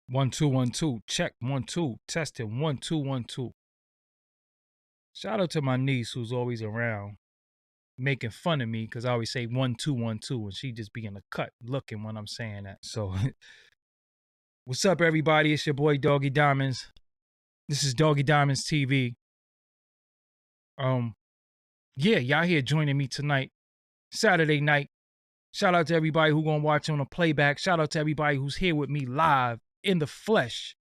One two one two. Check 1 2. Testing 1 2 1 2. Shout out to my niece who's always around making fun of me because I always say 1 2 1 2 and she just be in the cut looking when I'm saying that. So what's up, everybody? It's your boy Doggie Diamonds. This is Doggie Diamonds TV. Yeah, y'all here joining me tonight, Saturday night. Shout out to everybody who gonna watch on a playback. Shout out to everybody who's here with me live in the flesh.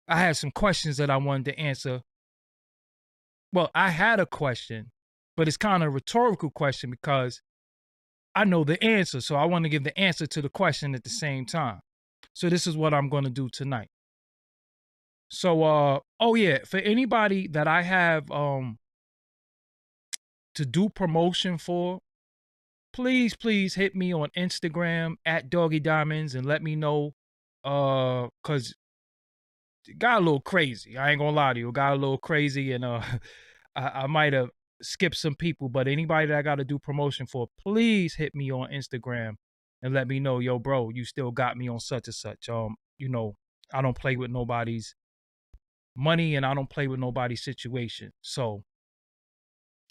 I had some questions that I wanted to answer. Well, I had a question, but it's kind of a rhetorical question because I know the answer. So I want to give the answer to the question at the same time. So this is what I'm going to do tonight. So oh yeah, for anybody that I have to do promotion for, please hit me on Instagram at Doggie Diamonds and let me know cuz it got a little crazy. I ain't going to lie to you. It got a little crazy and I might have skipped some people, but anybody that I got to do promotion for, please hit me on Instagram and let me know, yo, bro, you still got me on such and such. You know, I don't play with nobody's money and I don't play with nobody's situation. So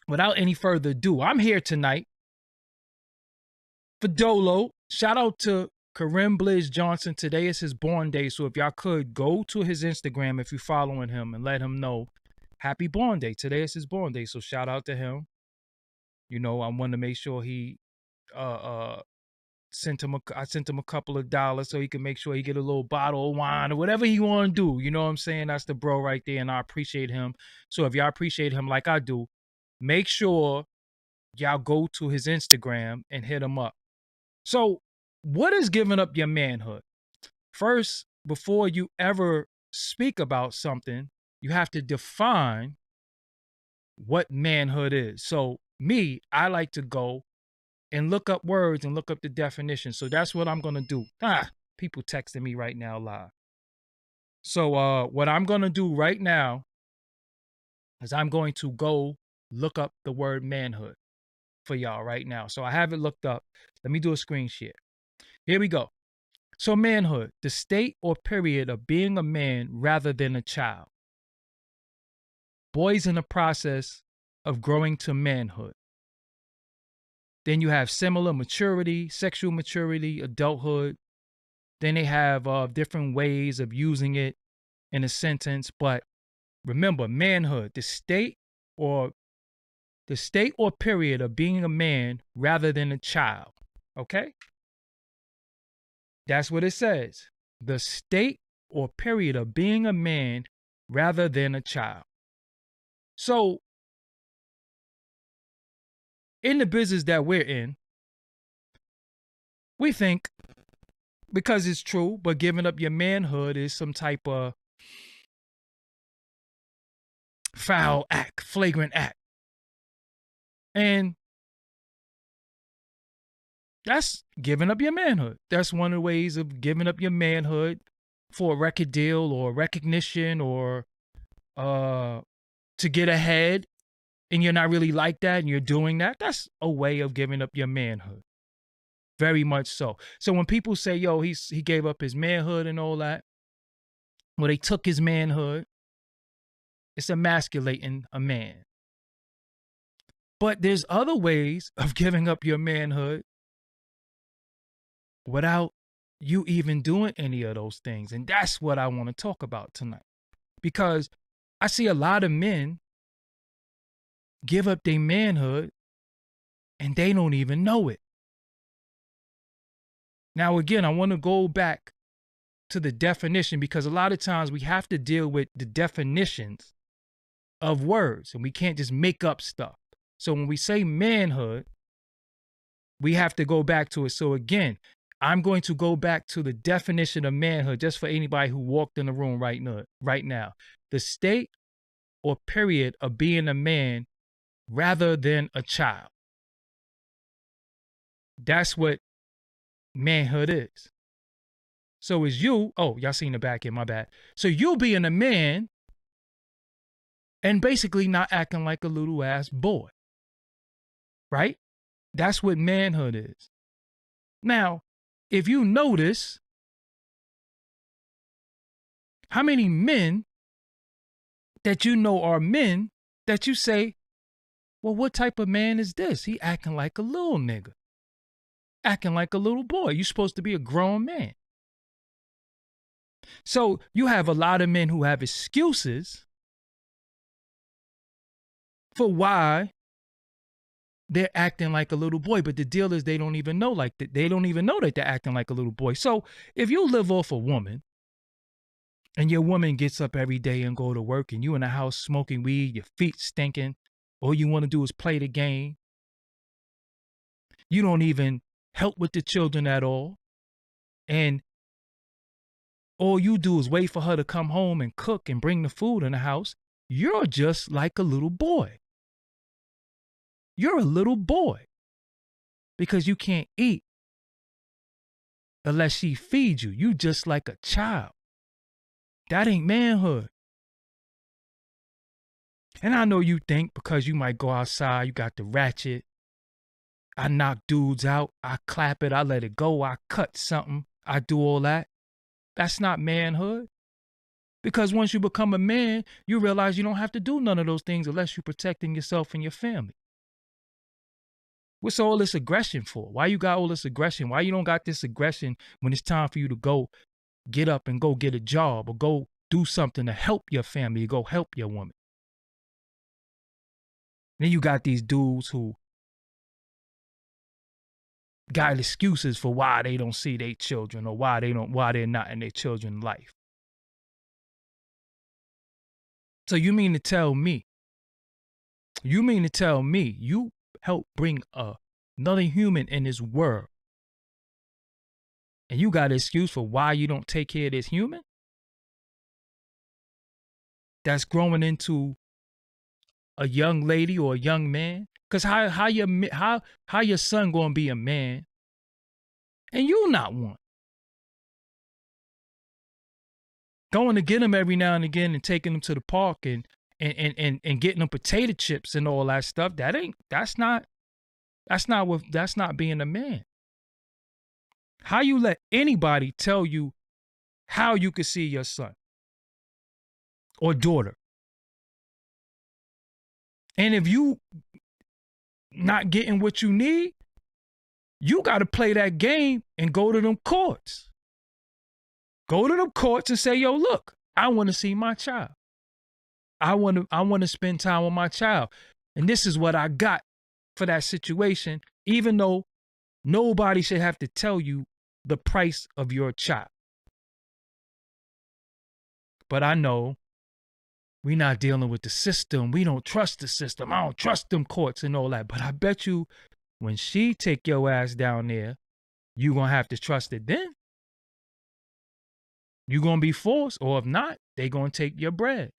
without any further ado, I'm here tonight for Dolo. Shout out to Karim Blizz Johnson. Today is his born day. So if y'all could go to his Instagram if you're following him and let him know happy born day. Today is his born day. So shout out to him. You know, I wanted to make sure he sent him I sent him a couple of dollars so he can make sure he get a little bottle of wine or whatever he want to do. You know what I'm saying? That's the bro right there, and I appreciate him. So if y'all appreciate him like I do, make sure y'all go to his Instagram and hit him up. So what is giving up your manhood? First, before you ever speak about something, you have to define what manhood is. So me, I like to go and look up words and look up the definition. So that's what I'm going to do. People texting me right now live. So what I'm going to do right now is I'm going to go look up the word manhood for y'all right now. So I have it looked up. Let me do a screen share. Here we go. So manhood, the state or period of being a man rather than a child. Boys in the process of growing to manhood. Then you have similar maturity, sexual maturity, adulthood. Then they have different ways of using it in a sentence. But remember, manhood, the state or period of being a man rather than a child. Okay? That's what it says. The state or period of being a man rather than a child. So, in the business that we're in, we think, because it's true, but giving up your manhood is some type of foul act, flagrant act. And that's giving up your manhood. That's one of the ways of giving up your manhood for a record deal or recognition or to get ahead, and you're not really like that and you're doing that. That's a way of giving up your manhood. Very much so. So when people say, yo, he gave up his manhood and all that, well, they took his manhood. It's emasculating a man. But there's other ways of giving up your manhood without you even doing any of those things. And that's what I want to talk about tonight. Because I see a lot of men give up their manhood and they don't even know it. Now, again, I want to go back to the definition because a lot of times we have to deal with the definitions of words and we can't just make up stuff. So when we say manhood, we have to go back to it. So again, I'm going to go back to the definition of manhood just for anybody who walked in the room right now. The state or period of being a man rather than a child. That's what manhood is. So is you, oh, y'all seen the back end, my bad. So you being a man and basically not acting like a little ass boy. Right? That's what manhood is. Now, if you notice, How many men that you know are men that you say, well, what type of man is this? He acting like a little nigga, acting like a little boy. You're supposed to be a grown man. So you have a lot of men who have excuses for why they're acting like a little boy. But the deal is they don't even know like that. They don't even know that they're acting like a little boy. So if you live off a woman and your woman gets up every day and go to work and you in the house smoking weed, your feet stinking, all you want to do is play the game. You don't even help with the children at all. And all you do is wait for her to come home and cook and bring the food in the house. You're just like a little boy. You're a little boy because you can't eat unless she feeds you. You just like a child. That ain't manhood. And I know you think because you might go outside, you got the ratchet. I knock dudes out. I clap it. I let it go. I cut something. I do all that. That's not manhood. Because once you become a man, you realize you don't have to do none of those things unless you're protecting yourself and your family. What's all this aggression for? Why you got all this aggression? Why you don't got this aggression when it's time for you to go get up and go get a job or go do something to help your family, go help your woman? Then you got these dudes who got excuses for why they don't see their children or why they're not in their children's life. So you mean to tell me you help bring another human in this world and you got an excuse for why you don't take care of this human that's growing into a young lady or a young man? Because how your son gonna be a man and you not one? Going to get him every now and again and taking him to the park and getting them potato chips and all that stuff. That's not being a man. How you let anybody tell you how you could see your son or daughter? And if you not getting what you need, you got to play that game and go to them courts. Go to them courts and say, yo, look, I want to see my child. I want to spend time with my child. And this is what I got for that situation, even though nobody should have to tell you the price of your child. But I know we're not dealing with the system. We don't trust the system. I don't trust them courts and all that. But I bet you when she take your ass down there, you going to have to trust it then. You're going to be forced, or if not, they going to take your bread.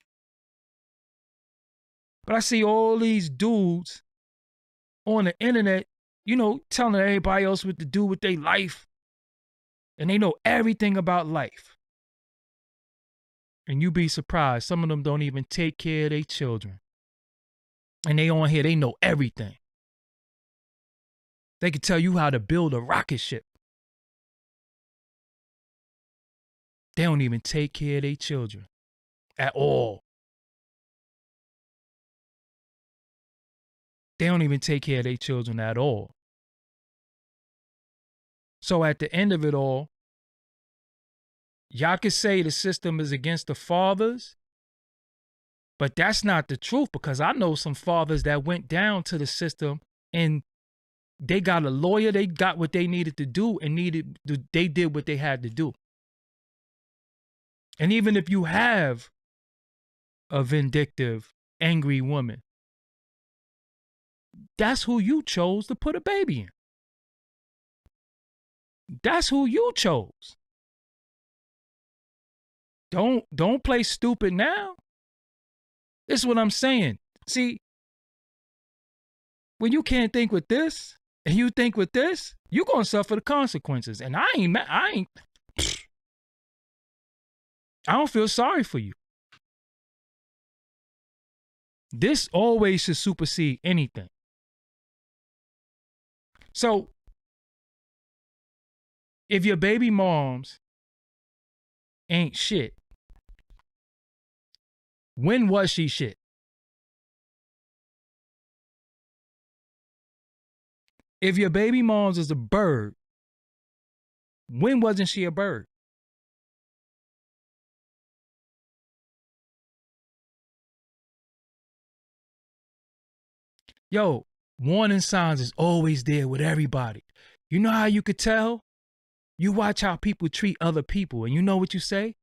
But I see all these dudes on the internet, telling everybody else what to do with their life. And they know everything about life. And you be surprised, some of them don't even take care of their children. And they on here, they know everything. They can tell you how to build a rocket ship. They don't even take care of their children at all. They don't even take care of their children at all. So at the end of it all, y'all could say the system is against the fathers, but that's not the truth, because I know some fathers that went down to the system and they got a lawyer, they got what they needed to do and they did what they had to do. And even if you have a vindictive, angry woman, that's who you chose to put a baby in. That's who you chose. Don't play stupid now. This is what I'm saying. See, when you can't think with this and you think with this, you're gonna suffer the consequences. And I don't feel sorry for you. This always should supersede anything. So, if your baby moms ain't shit, When was she shit? If your baby mom's is a bird, when wasn't she a bird? Yo, warning signs is always there with everybody. You know how you could tell? You watch how people treat other people, and you know what you say?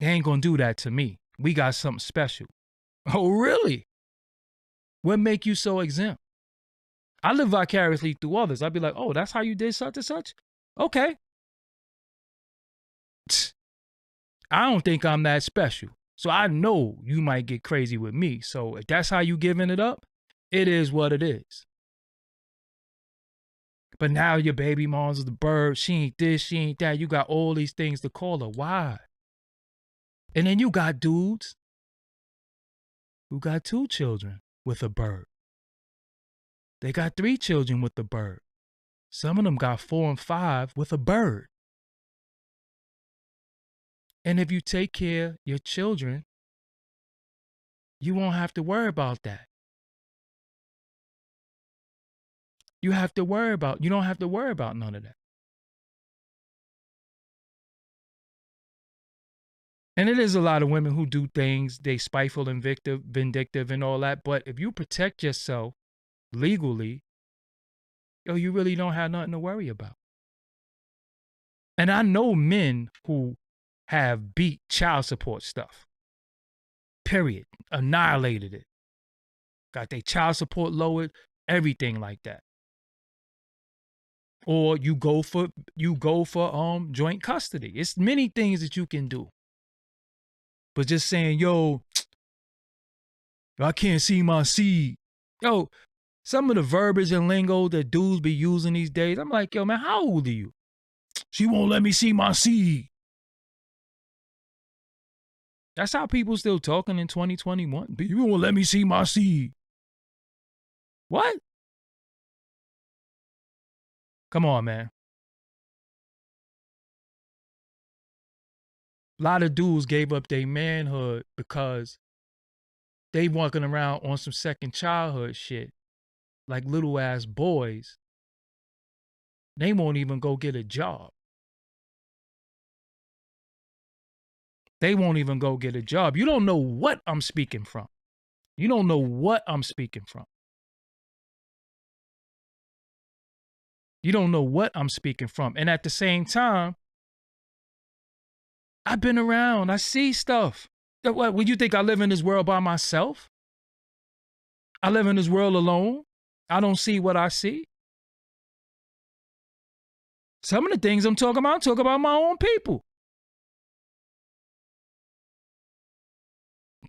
They ain't gonna do that to me. We got something special. Oh, really? What make you so exempt? I live vicariously through others. I'd be like, oh, that's how you did such and such? Okay. I don't think I'm that special. So I know you might get crazy with me. So if that's how you giving it up, it is what it is. But now your baby mom's is the bird. She ain't this, she ain't that. You got all these things to call her. Why? And then you got dudes who got 2 children with a bird. They got 3 children with the bird. Some of them got 4 and 5 with a bird. And if you take care of your children, you won't have to worry about that. You don't have to worry about none of that. And it is a lot of women who do things, they spiteful and vindictive and all that. But if you protect yourself legally, yo, you really don't have nothing to worry about. And I know men who have beat child support stuff. Period. Annihilated it. Got their child support lowered, everything like that. Or you go for joint custody. It's many things that you can do. But just saying, yo, I can't see my seed. Yo, some of the verbiage and lingo that dudes be using these days, I'm like, yo, man, how old are you? She won't let me see my seed. That's how people still talking in 2021. You won't let me see my seed. What? Come on, man. A lot of dudes gave up their manhood because they walking around on some second childhood shit like little ass boys. They won't even go get a job. They won't even go get a job. You don't know what I'm speaking from. You don't know what I'm speaking from. You don't know what I'm speaking from. And at the same time, I've been around. I see stuff. What, would you think I live in this world by myself? I live in this world alone. I don't see what I see. Some of the things I'm talking about my own people.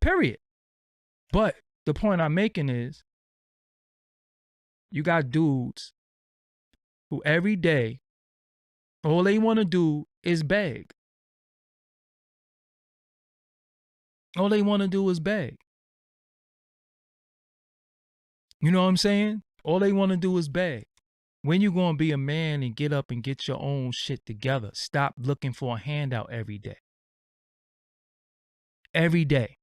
Period. But the point I'm making is you got dudes who every day, all they want to do is beg. All they want to do is beg. You know what I'm saying? All they want to do is beg. When you going to be a man and get up and get your own shit together? Stop looking for a handout every day. Every day.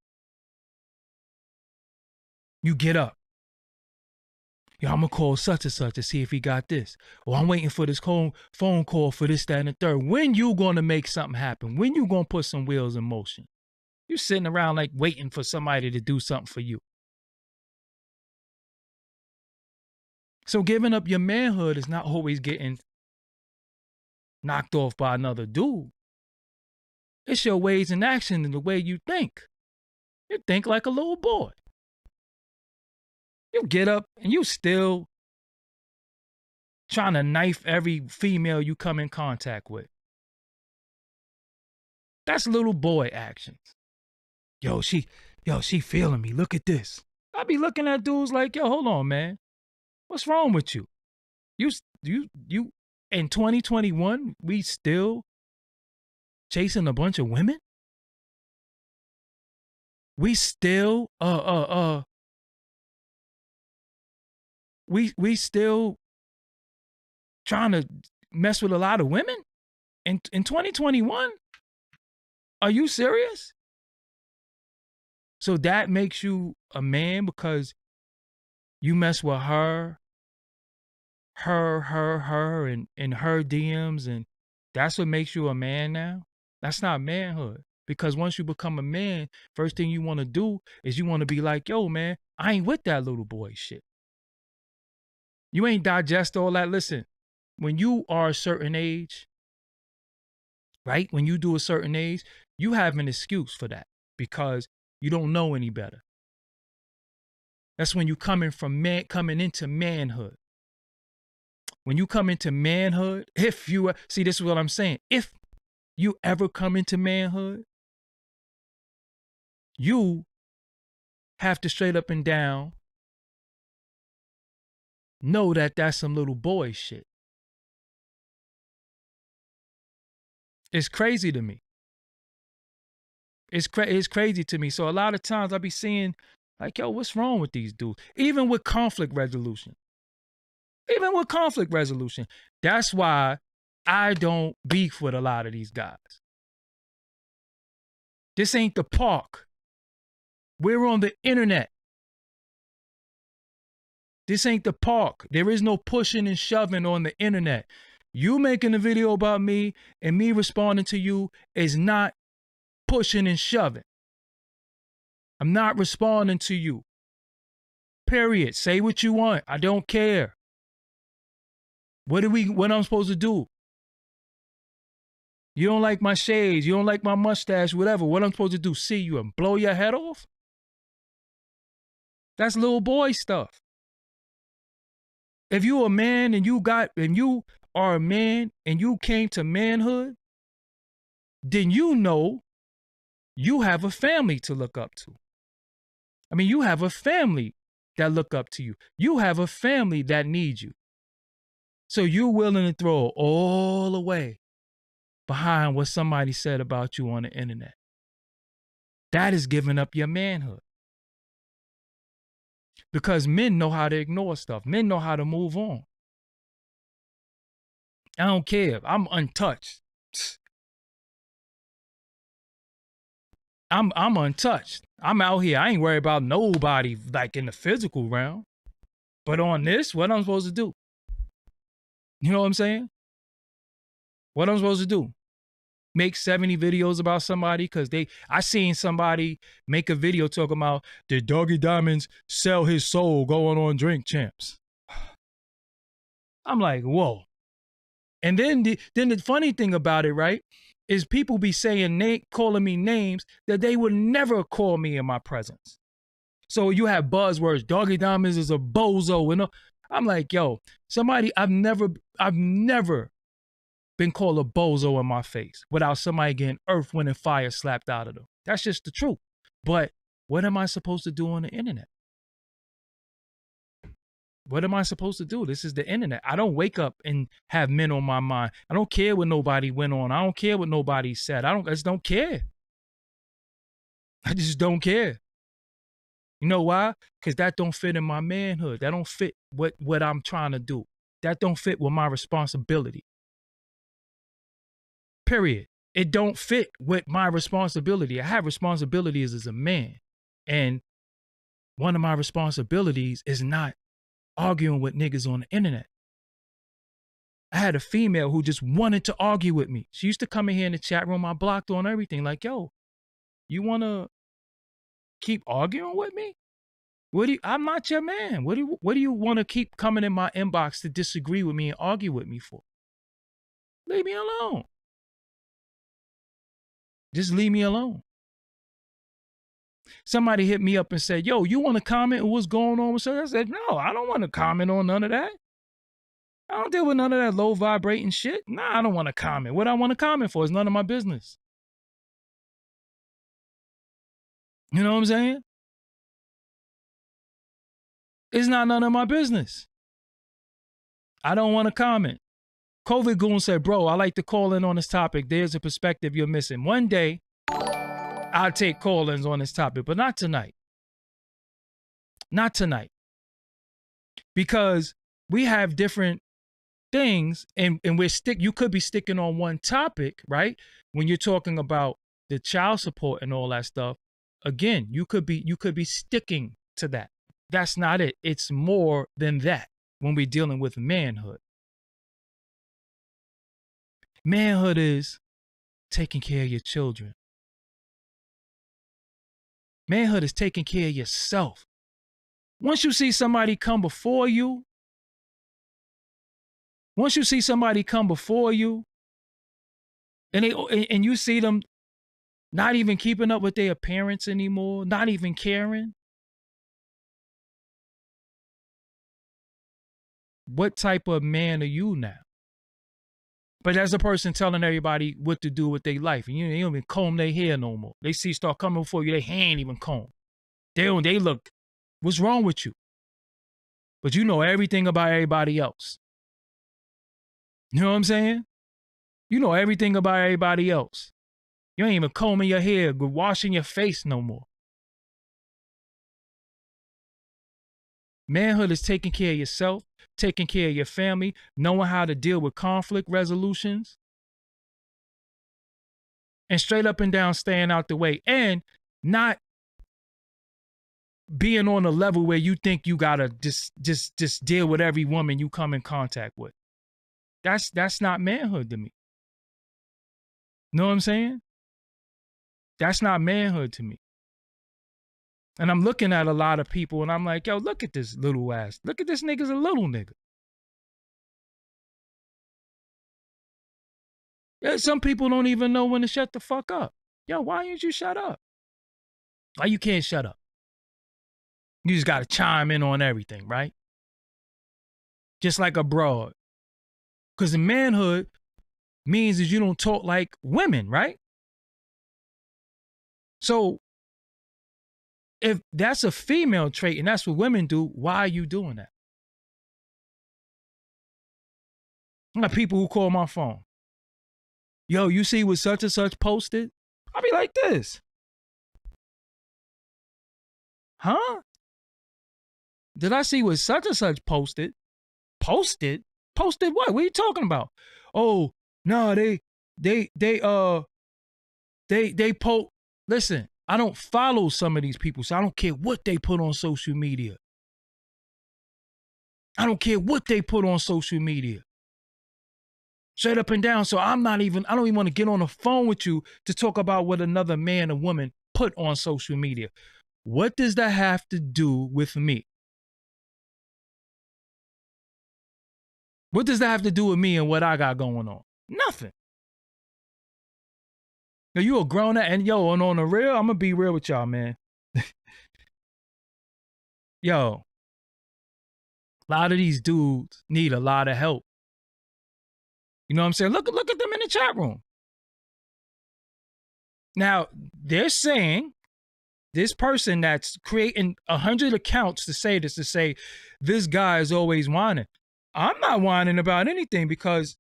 You get up. Yo, I'm going to call such and such to see if he got this. Or I'm waiting for this phone call for this, that, and the third. When you going to make something happen? When you going to put some wheels in motion? You sitting around like waiting for somebody to do something for you. So giving up your manhood is not always getting knocked off by another dude. It's your ways and action and the way you think. You think like a little boy. You get up and you still trying to knife every female you come in contact with. That's little boy actions. Yo, she feeling me. Look at this. I be looking at dudes like, yo, hold on, man. What's wrong with you? You in 2021, we still chasing a bunch of women? We still we still trying to mess with a lot of women in 2021? Are you serious? So that makes you a man because you mess with her, and her DMs, and that's what makes you a man now? That's not manhood. Because once you become a man, first thing you want to do is you want to be like, yo, man, I ain't with that little boy shit. You ain't digest all that. Listen, when you are a certain age, right? When you do a certain age, you have an excuse for that because you don't know any better. That's when you coming into manhood. When you come into manhood, if you see, this is what I'm saying. If you ever come into manhood, you have to straight up and down know that that's some little boy shit. It's crazy to me. It's crazy to me. So a lot of times I be seeing like, yo, what's wrong with these dudes? Even with conflict resolution. That's why I don't beef with a lot of these guys. This ain't the park. We're on the internet. This ain't the park. There is no pushing and shoving on the internet. You making a video about me and me responding to you is not pushing and shoving. I'm not responding to you. Period. Say what you want. I don't care. What I'm supposed to do? You don't like my shades, you don't like my mustache, whatever. What I'm supposed to do? See you and blow your head off? That's little boy stuff. If you a man and you are a man and you came to manhood, then you know you have a family to look up to. I mean, you have a family that look up to you. You have a family that needs you. So you're willing to throw it all away behind what somebody said about you on the internet. That is giving up your manhood. Because men know how to ignore stuff. Men know how to move on. I don't care. I'm untouched. I'm untouched. I'm out here. I ain't worried about nobody like in the physical realm. But on this, what I'm supposed to do? You know what I'm saying? What I'm supposed to do? Make 70 videos about somebody because I seen somebody make a video talking about did Doggie Diamonds sell his soul going on Drink Champs. I'm like, whoa. And then the funny thing about it, right, is people be saying calling me names that they would never call me in my presence. So you have buzzwords. Doggie Diamonds is a bozo, and I'm like, yo, somebody I've never been called a bozo in my face without somebody getting earth, wind, and fire slapped out of them. That's just the truth. But what am I supposed to do on the internet? What am I supposed to do? This is the internet. I don't wake up and have men on my mind. I don't care what nobody went on. I don't care what nobody said. I just don't care. I just don't care. You know why? Because that don't fit in my manhood. That don't fit what I'm trying to do. That don't fit with my responsibility. Period. It don't fit with my responsibility. I have responsibilities as a man. And one of my responsibilities is not arguing with niggas on the internet. I had a female who just wanted to argue with me. She used to come in here in the chat room. I blocked her on everything. Like, yo, you want to keep arguing with me? I'm not your man. What do you want to keep coming in my inbox to disagree with me and argue with me for? Leave me alone. Just leave me alone. Somebody hit me up and said, yo, you want to comment on what's going on with her? I said, no, I don't want to comment on none of that. I don't deal with none of that low vibrating shit. Nah, I don't want to comment. What I want to comment for is none of my business. You know what I'm saying? It's not none of my business. I don't want to comment. COVID Goon said, bro, I like to call in on this topic. There's a perspective you're missing. One day, I'll take call-ins on this topic, but not tonight. Not tonight. Because we have different things and you could be sticking on one topic, right? When you're talking about the child support and all that stuff, again, you could be sticking to that. That's not it. It's more than that when we're dealing with manhood. Manhood is taking care of your children. Manhood is taking care of yourself. Once you see somebody come before you, and you see them not even keeping up with their appearance anymore, not even caring, what type of man are you now? But as a person telling everybody what to do with their life, and you don't even comb their hair no more. They start coming before you, their hair ain't even comb. They look, what's wrong with you? But you know everything about everybody else. You know what I'm saying? You know everything about everybody else. You ain't even combing your hair, washing your face no more. Manhood is taking care of yourself, taking care of your family, knowing how to deal with conflict resolutions, and straight up and down staying out the way, and not being on a level where you think you gotta just deal with every woman you come in contact with. That's not manhood to me. Know what I'm saying? That's not manhood to me. And I'm looking at a lot of people and I'm like, yo, look at this little ass. Look at this nigga's a little nigga. Yeah, some people don't even know when to shut the fuck up. Yo, why didn't you shut up? Why you can't shut up? You just gotta chime in on everything, right? Just like a broad. Because the manhood means that you don't talk like women, right? So if that's a female trait and that's what women do, why are you doing that? I got people who call my phone. Yo, you see what such and such posted? I'll be like this. Huh? Did I see what such and such posted? Posted? Posted what? What are you talking about? Oh, no, they post. Listen, I don't follow some of these people, so I don't care what they put on social media. I don't care what they put on social media. Straight up and down. So I don't even want to get on the phone with you to talk about what another man or woman put on social media. What does that have to do with me? What does that have to do with me and what I got going on? Nothing. Now, you a grown up, and yo, and on the real, I'm gonna be real with y'all, man. Yo, a lot of these dudes need a lot of help. You know what I'm saying? Look at them in the chat room. Now, they're saying, this person that's creating 100 accounts to say this guy is always whining. I'm not whining about anything because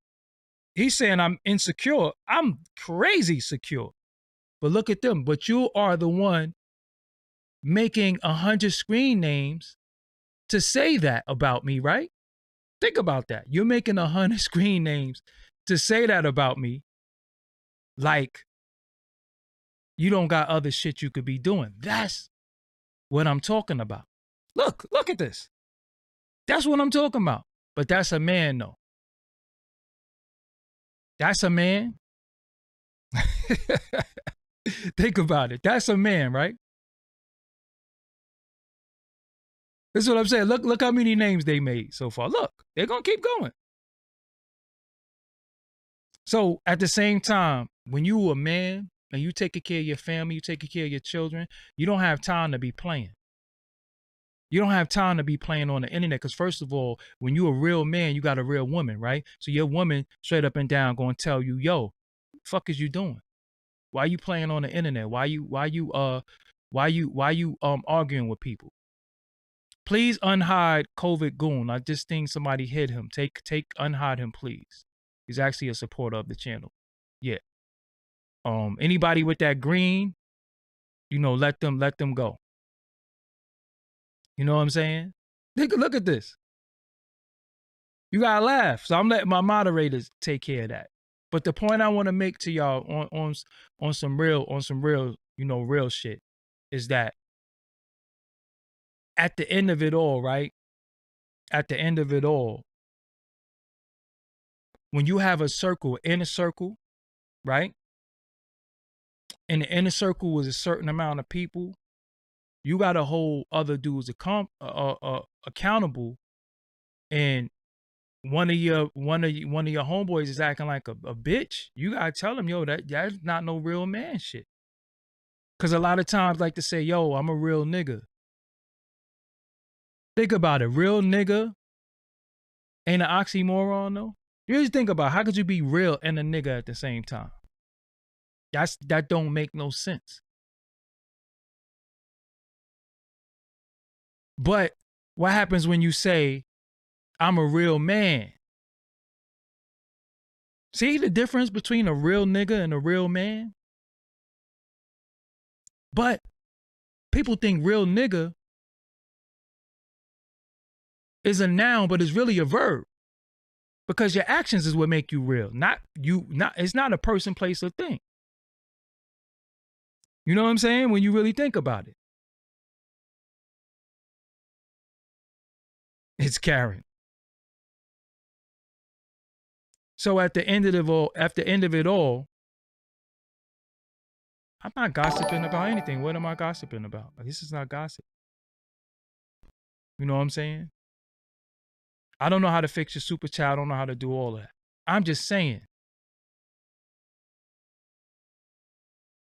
he's saying I'm insecure. I'm crazy secure. But look at them. But you are the one making 100 screen names to say that about me, right? Think about that. You're making 100 screen names to say that about me, like you don't got other shit you could be doing. That's what I'm talking about. Look at this. That's what I'm talking about. But that's a man, though. That's a man. Think about it. That's a man, right? That's what I'm saying. Look how many names they made so far. Look, they're going to keep going. So at the same time, when you a man and you taking care of your family, you taking care of your children, you don't have time to be playing. You don't have time to be playing on the internet because, first of all, when you a real man, you got a real woman, right? So your woman straight up and down going to tell you, yo, what the fuck is you doing? Why you playing on the internet? Why you arguing with people? Please unhide COVID Goon. I just think somebody hit him. Unhide him, please. He's actually a supporter of the channel. Yeah. Anybody with that green, let them go. You know what I'm saying? Look at this. You gotta laugh. So I'm letting my moderators take care of that. But the point I want to make to y'all on some real real shit is that at the end of it all, right? At the end of it all, when you have a circle, inner circle, right? And the inner circle was a certain amount of people, you got to hold other dudes accountable. And one of your homeboys is acting like a bitch, you gotta tell him, yo, that's not no real man shit. Cause a lot of times like to say, yo, I'm a real nigga. Think about it, real nigga ain't an oxymoron though. You just think about how could you be real and a nigga at the same time? That don't make no sense. But what happens when you say, I'm a real man? See the difference between a real nigga and a real man? But people think real nigga is a noun, but it's really a verb. Because your actions is what make you real. It's not a person, place, or thing. You know what I'm saying? When you really think about it. It's Karen. So at the end of it all, I'm not gossiping about anything. What am I gossiping about? This is not gossip. You know what I'm saying? I don't know how to fix your super chat. I don't know how to do all that. I'm just saying.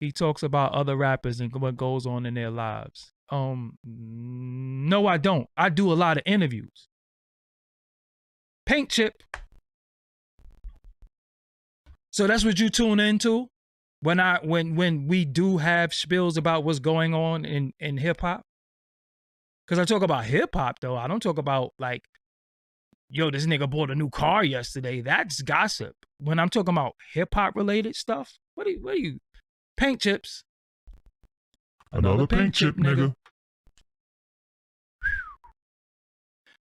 He talks about other rappers and what goes on in their lives. No, I don't. I do a lot of interviews. Paint chip. So that's what you tune into when we do have spills about what's going on in hip hop. Because I talk about hip hop though. I don't talk about like, yo, this nigga bought a new car yesterday. That's gossip. When I'm talking about hip hop related stuff, what are you? Paint chips. Another paint chip, nigga.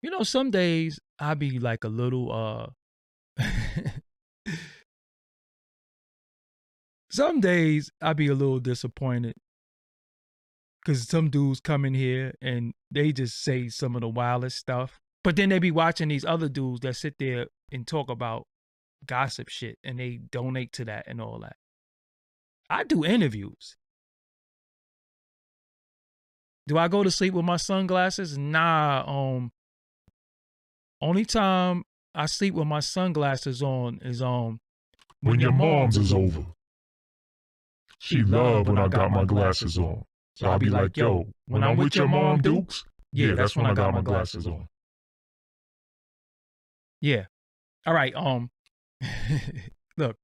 You know, some days I be like a little some days I be a little disappointed because some dudes come in here and they just say some of the wildest stuff. But then they be watching these other dudes that sit there and talk about gossip shit and they donate to that and all that. I do interviews. Do I go to sleep with my sunglasses? Nah. Only time I sleep with my sunglasses on is when your mom's is over. She love when I got my glasses on. So I'll be like, yo, when I'm with your mom, Dukes, yeah, that's when I got my glasses on. Yeah. All right. Look,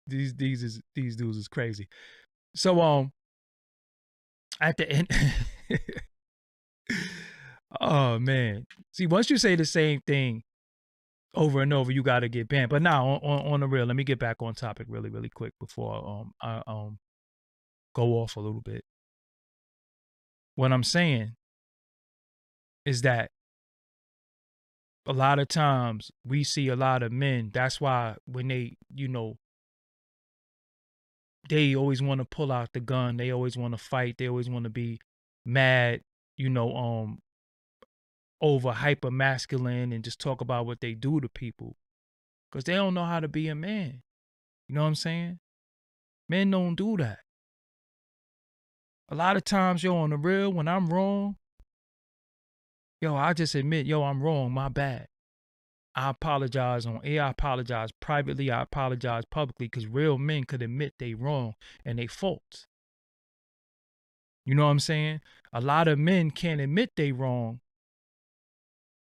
these dudes is crazy. So at the end, oh man. See, once you say the same thing over and over, you got to get banned. But now on the real, let me get back on topic really, really quick before I go off a little bit. What I'm saying is that a lot of times we see a lot of men. That's why when they, they always want to pull out the gun. They always want to fight. They always want to be mad, over hyper masculine and just talk about what they do to people. Because they don't know how to be a man. You know what I'm saying? Men don't do that. A lot of times, on the real, when I'm wrong, I just admit, I'm wrong, my bad. I apologize on air, I apologize privately, I apologize publicly, because real men could admit they wrong and they faults. You know what I'm saying? A lot of men can't admit they wrong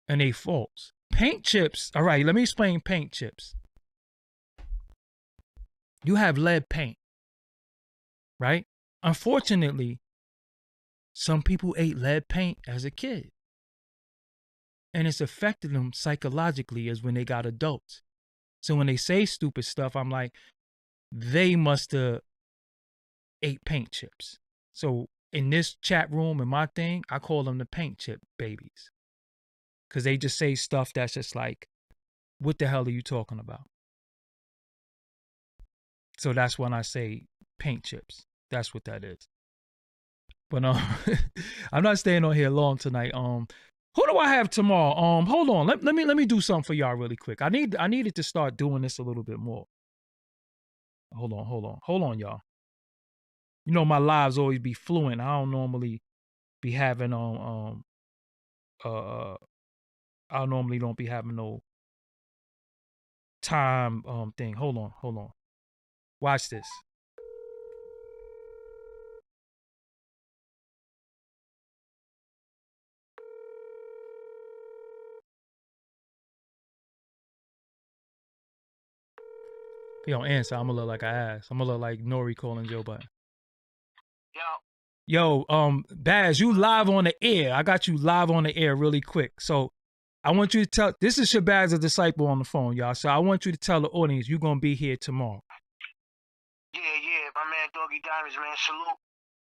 and they faults. Paint chips, all right, let me explain paint chips. You have lead paint, right? Unfortunately, some people ate lead paint as a kid. And it's affected them psychologically as when they got adults. So when they say stupid stuff, I'm like, they must have ate paint chips. So in this chat room and my thing, I call them the paint chip babies. Because they just say stuff that's just like, what the hell are you talking about? So that's when I say paint chips. That's what that is. But I'm not staying on here long tonight. Who do I have tomorrow? Hold on. Let me do something for y'all really quick. I needed to start doing this a little bit more. Hold on, y'all. You know my lives always be fluent. I don't normally be having uh I normally don't be having no time thing. Hold on. Watch this. If he don't answer, I'm gonna look like I ass. I'm gonna look like Nori calling Joe Biden. Yo, Baz, you live on the air. I got you live on the air really quick. So I want you to tell, this is Shabazz the Disciple on the phone, y'all. So I want you to tell the audience you're going to be here tomorrow. Yeah, my man Doggie Diamonds, man, salute.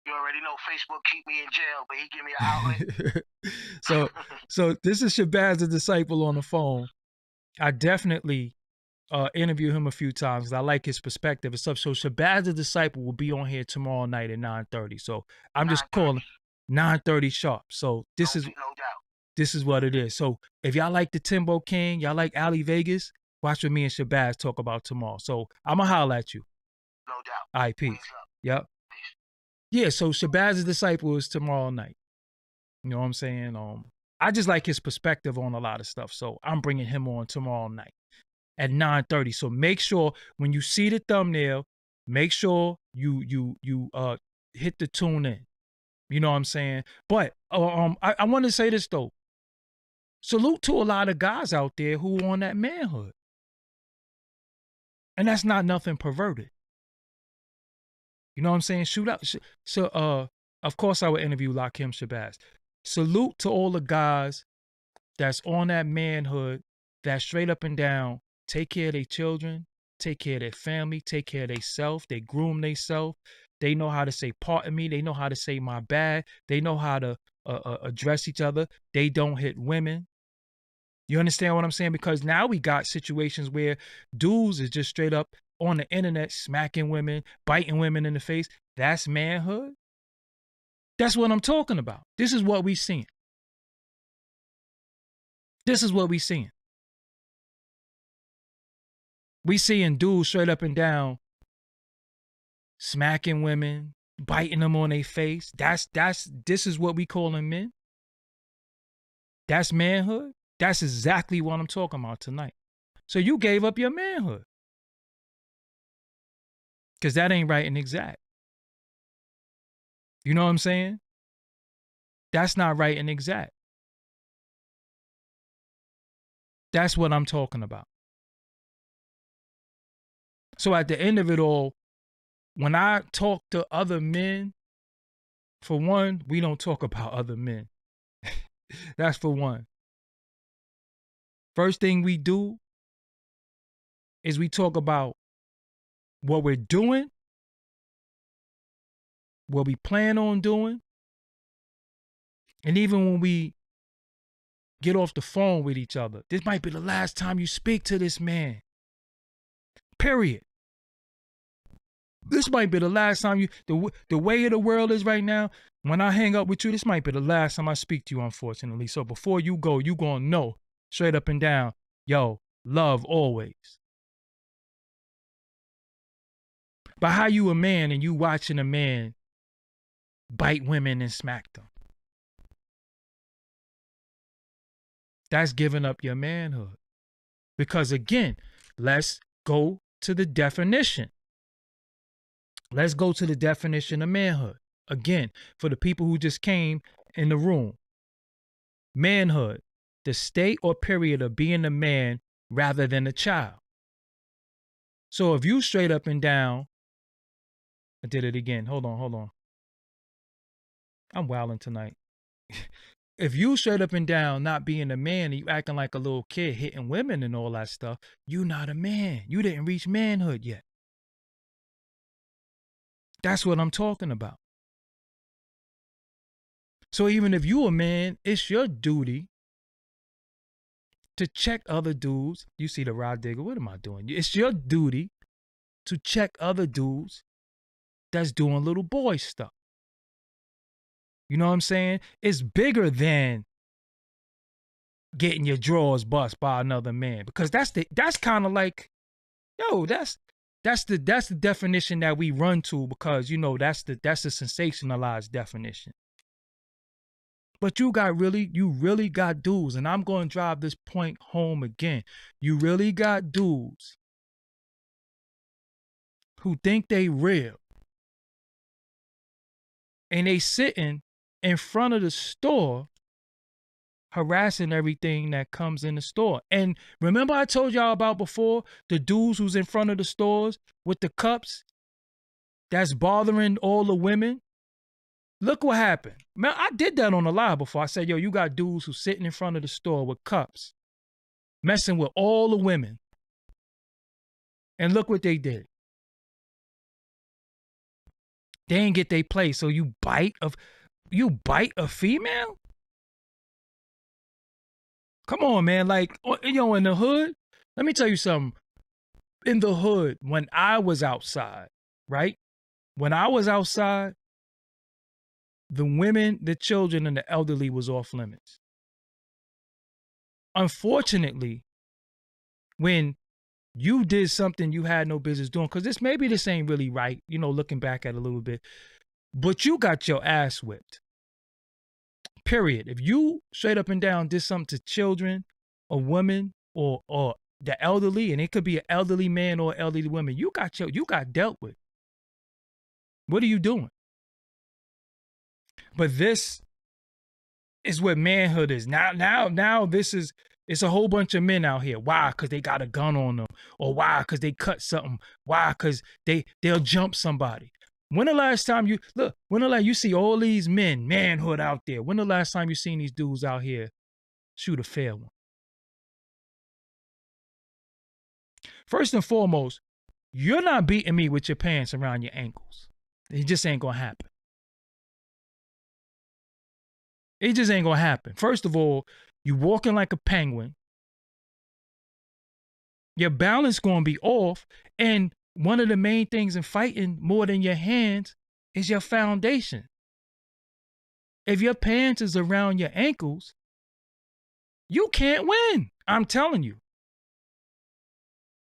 You already know Facebook keep me in jail, but he give me an outlet. so this is Shabazz the Disciple on the phone. I definitely interview him a few times because I like his perspective and stuff. So Shabazz the Disciple will be on here tomorrow night at 9:30. So I'm just calling 9:30 sharp. So this is what it is. So if y'all like the Timbo King, y'all like Ali Vegas, watch what me and Shabazz talk about tomorrow. So I'ma holler at you. No doubt. All right, peace. Yep. Yeah, so Shabazz's Disciple is tomorrow night. You know what I'm saying? I just like his perspective on a lot of stuff. So I'm bringing him on tomorrow night at 9:30. So make sure when you see the thumbnail, make sure you hit the tune in. You know what I'm saying? But I want to say this though. Salute to a lot of guys out there who on that manhood. And that's not nothing perverted. You know what I'm saying? Shoot out. So of course I would interview Lakim Shabazz. Salute to all the guys that's on that manhood that straight up and down take care of their children, take care of their family, take care of themselves, they groom themselves. They know how to say pardon me. They know how to say my bad. They know how to address each other. They don't hit women. You understand what I'm saying? Because now we got situations where dudes is just straight up on the internet smacking women, biting women in the face. That's manhood. That's what I'm talking about. This is what we seeing. This is what we seeing. We seeing dudes straight up and down smacking women, biting them on their face. This is what we calling men. That's manhood. That's exactly what I'm talking about tonight. So you gave up your manhood. Because that ain't right and exact. You know what I'm saying? That's not right and exact. That's what I'm talking about. So at the end of it all, when I talk to other men, for one, we don't talk about other men. That's for one. First thing we do is we talk about what we're doing, what we plan on doing, and even when we get off the phone with each other, this might be the last time you speak to this man. Period. This might be the last time you, the way of the world is right now, when I hang up with you, this might be the last time I speak to you, unfortunately. So before you go, you gonna know straight up and down, yo, love always. But how you a man and you watching a man bite women and smack them? That's giving up your manhood. Because again, let's go to the definition. Let's go to the definition of manhood. Again, for the people who just came in the room. Manhood, the state or period of being a man rather than a child. So if you straight up and down, I did it again. Hold on. I'm wilding tonight. If you straight up and down not being a man and you acting like a little kid hitting women and all that stuff, you not a man. You didn't reach manhood yet. That's what I'm talking about. So even if you a man, it's your duty to check other dudes. You see the rod digger, what am I doing? It's your duty to check other dudes that's doing little boy stuff. You know what I'm saying? It's bigger than getting your drawers bust by another man, because that's kind of like, yo, that's the definition that we run to, because you know that's the sensationalized definition. But you really got dudes, and I'm going to drive this point home again. You really got dudes who think they real, and they sitting in front of the store harassing everything that comes in the store. And remember I told y'all about before, the dudes who's in front of the stores with the cups that's bothering all the women? Look what happened. Man, I did that on the live before. I said, yo, you got dudes who's sitting in front of the store with cups, messing with all the women. And look what they did. They ain't get their place, so you bite a female? Come on, man. Like, you know, in the hood, let me tell you something. In the hood, when I was outside, right? When I was outside, the women, the children, and the elderly was off limits. Unfortunately, when you did something you had no business doing, because this ain't really right, you know, looking back at it a little bit, but you got your ass whipped. Period. If you straight up and down did something to children, a woman, or the elderly, and it could be an elderly man or elderly woman, you got dealt with. What are you doing? But this is what manhood is. Now it's a whole bunch of men out here. Why? Because they got a gun on them. Or why? Because they cut something. Why? Because they'll jump somebody. When the last time you see all these men, manhood out there, when the last time you seen these dudes out here shoot a fair one? First and foremost, you're not beating me with your pants around your ankles. It just ain't gonna happen. It just ain't gonna happen. First of all, you walking like a penguin. Your balance gonna be off, and one of the main things in fighting more than your hands is your foundation. If your pants is around your ankles, you can't win. I'm telling you.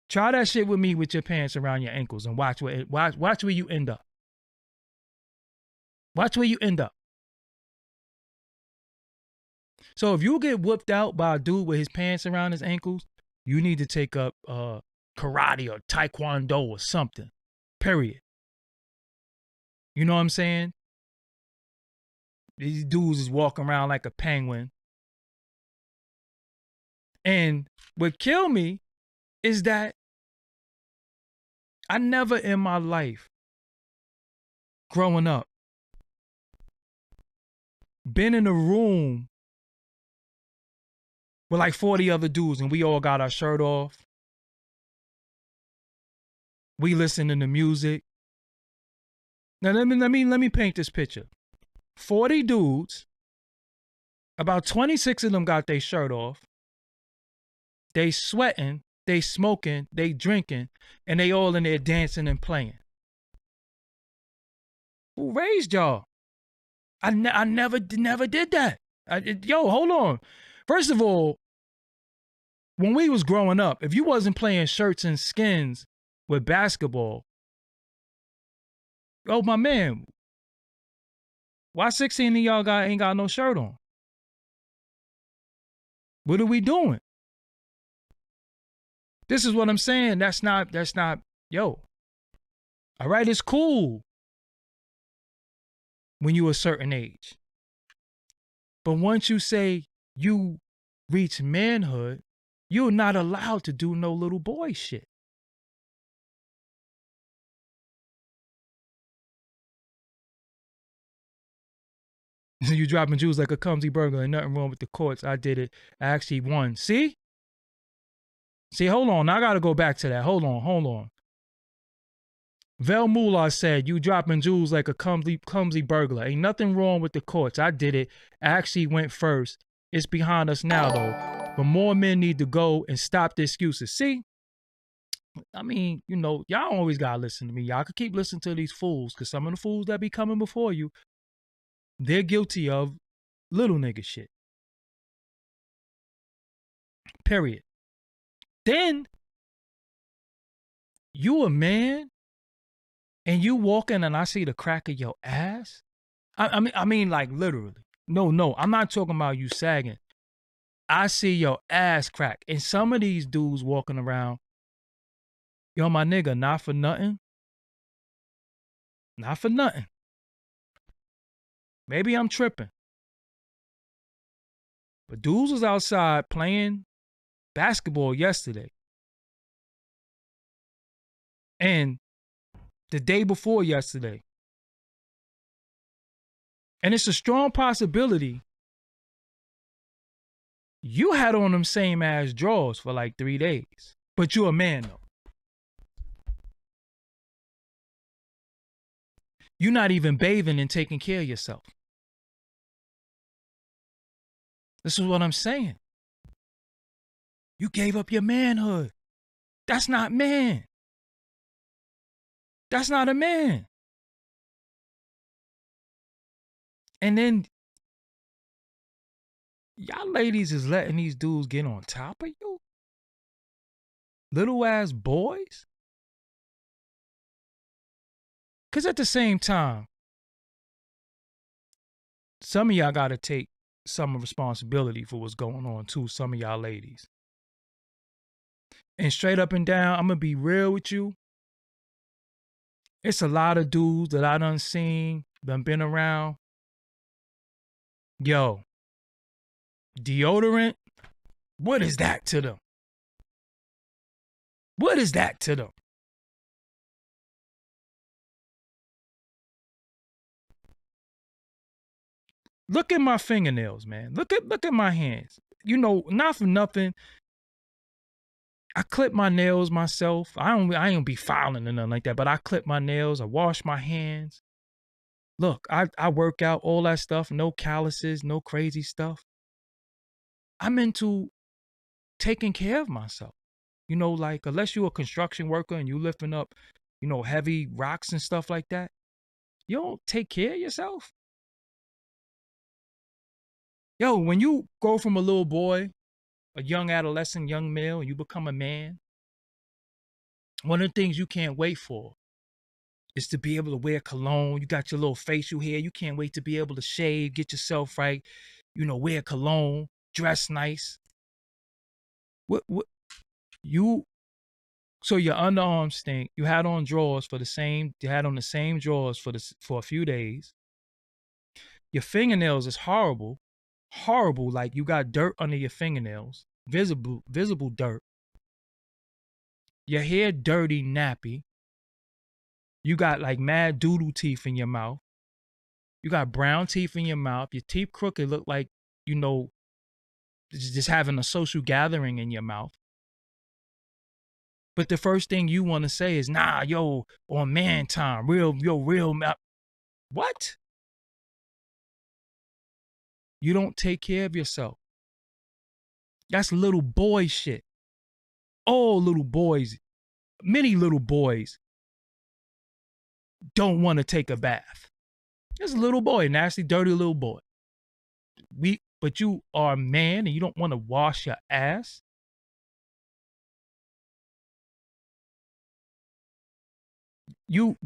Try that shit with me with your pants around your ankles and watch where you end up. Watch where you end up. So if you get whooped out by a dude with his pants around his ankles, you need to take up karate or taekwondo or something. Period. You know what I'm saying? These dudes is walking around like a penguin. And what killed me is that I never in my life, growing up, been in a room with like 40 other dudes and we all got our shirt off. We listening to music. Now let me paint this picture. 40 dudes, about 26 of them got their shirt off. They sweating, they smoking, they drinking, and they all in there dancing and playing. Who raised y'all? I never did that. Yo, hold on. First of all, when we was growing up, if you wasn't playing shirts and skins with basketball, oh my man, why 16 of y'all ain't got no shirt on? What are we doing? This is what I'm saying. That's not, yo. All right, it's cool when you a certain age. But once you say you reach manhood, you're not allowed to do no little boy shit. You dropping jewels like a clumsy burglar and nothing wrong with the courts. I did it. I actually won. See, hold on. I got to go back to that. Hold on. Vel Mullah said, you dropping jewels like a clumsy burglar. Ain't nothing wrong with the courts. I did it. I actually went first. It's behind us now, though. But more men need to go and stop the excuses. See? I mean, you know, y'all always gotta listen to me. Y'all could keep listening to these fools, because some of the fools that be coming before you, they're guilty of little nigga shit. Period. Then you a man and you walking and I see the crack of your ass. I mean, like literally. No, I'm not talking about you sagging. I see your ass crack. And some of these dudes walking around, yo, my nigga, not for nothing. Not for nothing. Maybe I'm tripping. But dudes was outside playing basketball yesterday. And the day before yesterday. And it's a strong possibility you had on them same ass drawers for like 3 days. But you're a man though. You're not even bathing and taking care of yourself. This is what I'm saying. You gave up your manhood. That's not man. That's not a man. And then y'all ladies is letting these dudes get on top of you? Little ass boys? Because at the same time, some of y'all got to take some responsibility for what's going on too, some of y'all ladies. And straight up and down, I'm going to be real with you. It's a lot of dudes that I done seen, done been around. Yo, deodorant, what is that to them? What is that to them? Look at my fingernails, man. Look at my hands. You know, not for nothing. I clip my nails myself. I don't be filing or nothing like that, but I clip my nails. I wash my hands. Look, I work out, all that stuff. No calluses, no crazy stuff. I'm into taking care of myself. You know, like unless you're a construction worker and you lifting up, you know, heavy rocks and stuff like that, you don't take care of yourself. Yo, when you go from a little boy, a young adolescent, young male, and you become a man, one of the things you can't wait for is to be able to wear cologne. You got your little facial hair. You can't wait to be able to shave, get yourself right, you know, wear cologne, dress nice. What you so your underarms stink. You had on drawers for the same, you had on the same drawers for a few days. Your fingernails is horrible. Horrible, like you got dirt under your fingernails. Visible dirt. Your hair dirty, nappy. You got like mad doodle teeth in your mouth. You got brown teeth in your mouth. Your teeth crooked, look like, you know, just having a social gathering in your mouth. But the first thing you want to say is, nah, yo, on man time, real. What? You don't take care of yourself. That's little boy shit. All little boys, many little boys don't want to take a bath. Just a little boy, nasty, dirty little boy. But you are a man and you don't want to wash your ass. You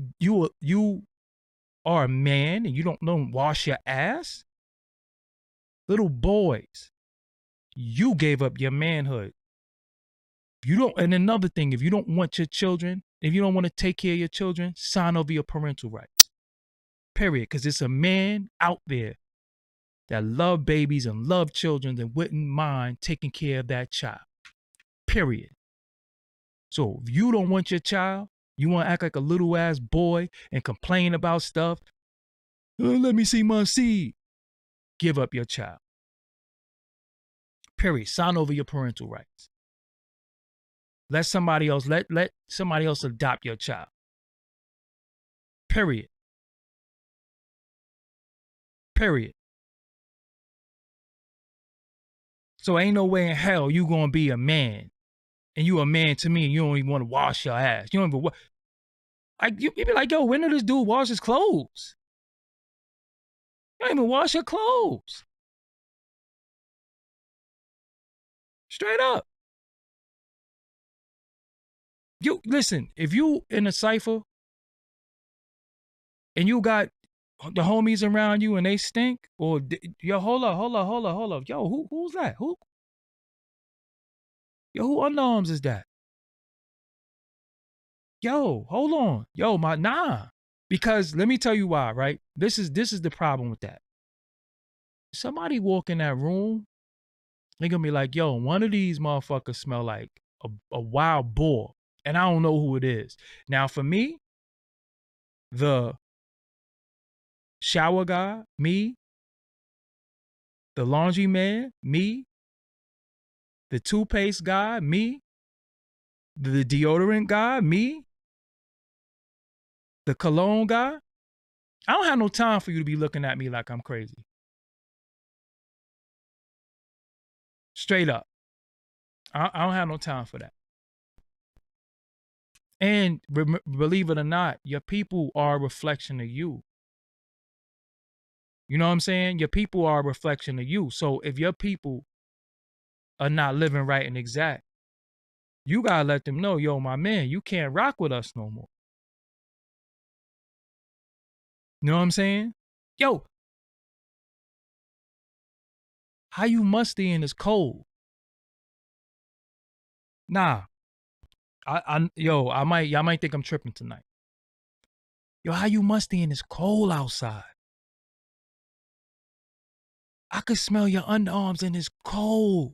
are a man and you don't wash your ass. Little boys, you gave up your manhood. You don't, and another thing, if you don't want your children, if you don't want to take care of your children, sign over your parental rights. Period. Because it's a man out there that love babies and love children and wouldn't mind taking care of that child. Period. So if you don't want your child, you want to act like a little ass boy and complain about stuff, let me see my seed. Give up your child. Period. Sign over your parental rights. Let somebody else adopt your child. Period. Period. So ain't no way in hell you gonna be a man and you a man to me, and you don't even want to wash your ass. You don't even like you be like, yo, when did this dude wash his clothes? You don't even wash your clothes. Straight up. You listen, if you in a cipher and you got the homies around you and they stink, or yo, hold up. Yo, who's that? Who underarms is that? Yo, hold on. Yo, nah. Because let me tell you why, right? This is the problem with that. Somebody walk in that room, they gonna be like, yo, one of these motherfuckers smell like a wild boar. And I don't know who it is. Now for me, the shower guy, me, the laundry man, me, the toothpaste guy, me, the deodorant guy, me, the cologne guy. I don't have no time for you to be looking at me like I'm crazy. Straight up. I don't have no time for that. And believe it or not, your people are a reflection of you. You know what I'm saying? Your people are a reflection of you. So if your people are not living right and exact, you gotta let them know, yo, my man, you can't rock with us no more. You know what I'm saying? Yo, how you musty and it's cold? Nah, y'all might think I'm tripping tonight. Yo, how you musty and it's cold outside? I could smell your underarms and it's cold.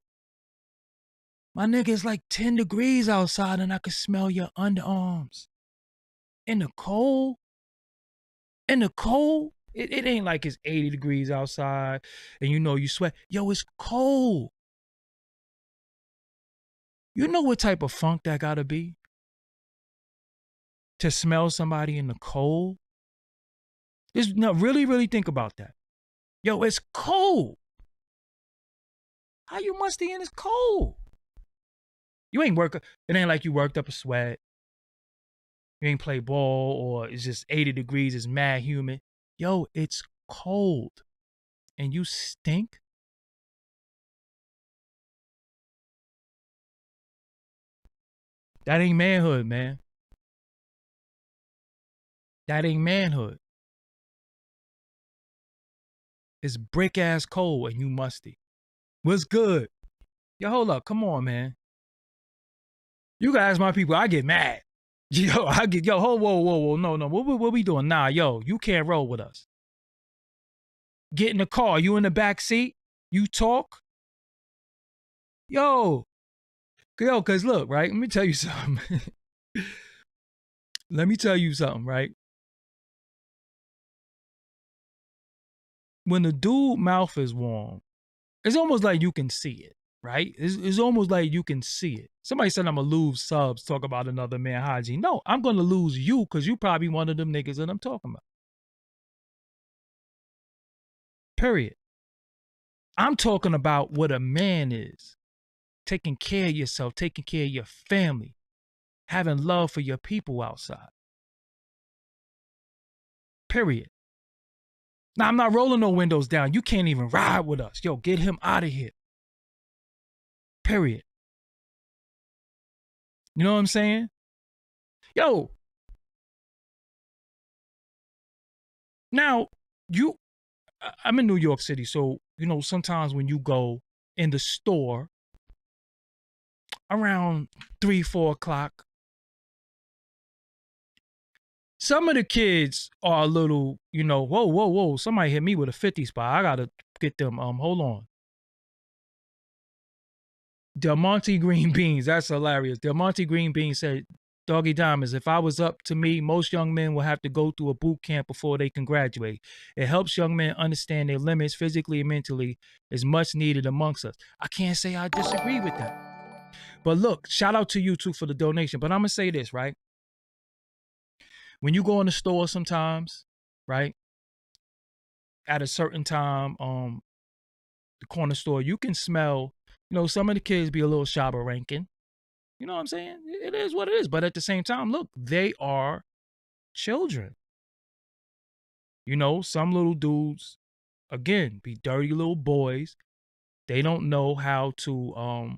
My nigga, it's like 10 degrees outside and I could smell your underarms. In the cold? In the cold? It ain't like it's 80 degrees outside and you know you sweat. Yo, it's cold. You know what type of funk that gotta be? To smell somebody in the cold? Really think about that. Yo, it's cold. How you musty and it's cold? You ain't it ain't like you worked up a sweat. You ain't play ball or it's just 80 degrees, it's mad humid. Yo, it's cold. And you stink? That ain't manhood, man. That ain't manhood. It's brick ass cold and you musty. What's good? Yo, hold up. Come on, man. You guys, my people, I get mad. Yo, whoa. No. What we doing? Nah, yo, you can't roll with us. Get in the car. You in the back seat. You talk. Yo, cause look, right? Let me tell you something. Right? When the dude mouth is warm, it's almost like you can see it, right? It's almost like you can see it. Somebody said I'm gonna lose subs, talk about another man hygiene. No, I'm gonna lose you because you probably one of them niggas that I'm talking about. Period. I'm talking about what a man is. Taking care of yourself, taking care of your family, having love for your people outside. Period. Now, I'm not rolling no windows down. You can't even ride with us. Yo, get him out of here. Period. You know what I'm saying? Yo. Now, I'm in New York City, so, you know, sometimes when you go in the store around 3, 4 o'clock, some of the kids are a little, you know, whoa. Somebody hit me with a 50 spot. I gotta get them. Hold on. Del Monte Green Beans, that's hilarious. Del Monte Green Beans said, Doggie Diamonds, if I was up to me, most young men will have to go through a boot camp before they can graduate. It helps young men understand their limits physically and mentally is much needed amongst us. I can't say I disagree with that. But look, shout out to you too for the donation. But I'm gonna say this, right? When you go in the store sometimes, right? At a certain time, the corner store, you can smell, you know, some of the kids be a little shabba ranking. You know what I'm saying? It is what it is. But at the same time, look, they are children. You know, some little dudes, again, be dirty little boys. They don't know how to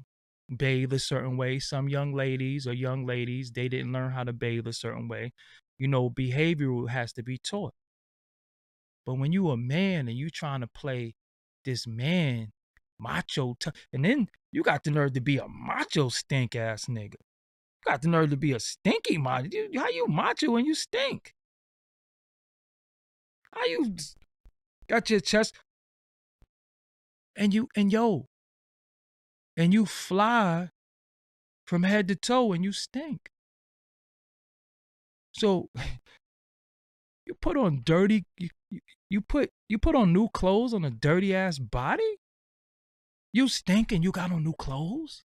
bathe a certain way. Some young ladies, they didn't learn how to bathe a certain way. You know, behavior has to be taught. But when you a man and you trying to play this man macho, and then you got the nerve to be a macho stink ass nigga. You got the nerve to be a stinky macho. How you macho when you stink? How you got your chest and you fly from head to toe and you stink. So you put on dirty you put on new clothes on a dirty ass body? You stink and you got on new clothes?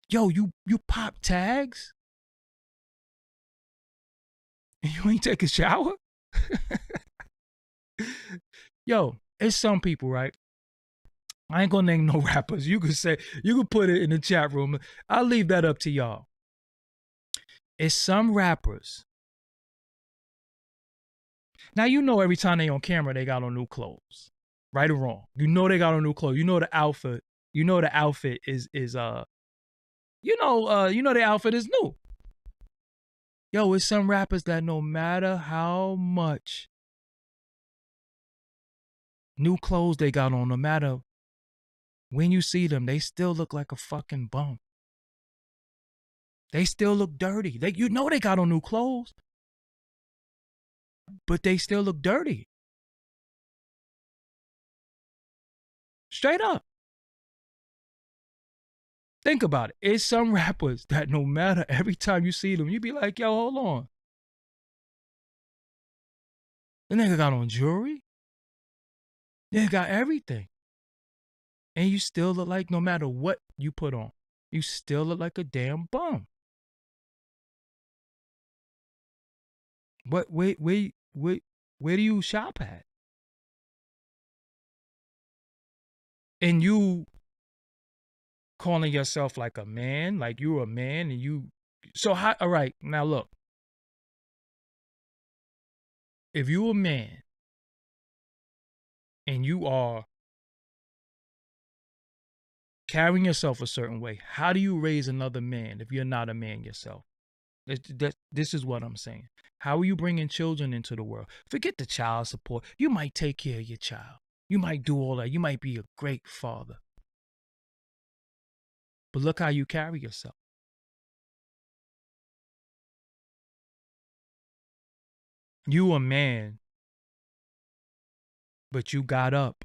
Yo, you pop tags? And you ain't take a shower? Yo, it's some people, right? I ain't gonna name no rappers. You could put it in the chat room. I'll leave that up to y'all. It's some rappers. Now you know every time they on camera they got on new clothes. Right or wrong. You know they got on new clothes. You know the outfit. You know the outfit is the outfit is new. Yo, it's some rappers that no matter how much new clothes they got on, no matter when you see them, they still look like a fucking bum. They still look dirty. You know they got on new clothes, but they still look dirty. Straight up. Think about it. It's some rappers that no matter, every time you see them, you be like, yo, hold on. The nigga got on jewelry. They got everything. And you still look like, no matter what you put on, you still look like a damn bum. But where do you shop at? And you calling yourself like a man, like you're a man, and you. So how? All right, now look. If you a man and you are carrying yourself a certain way, how do you raise another man if you're not a man yourself? This is what I'm saying. How are you bringing children into the world? Forget the child support. You might take care of your child. You might do all that. You might be a great father. But look how you carry yourself. You a man, but you got up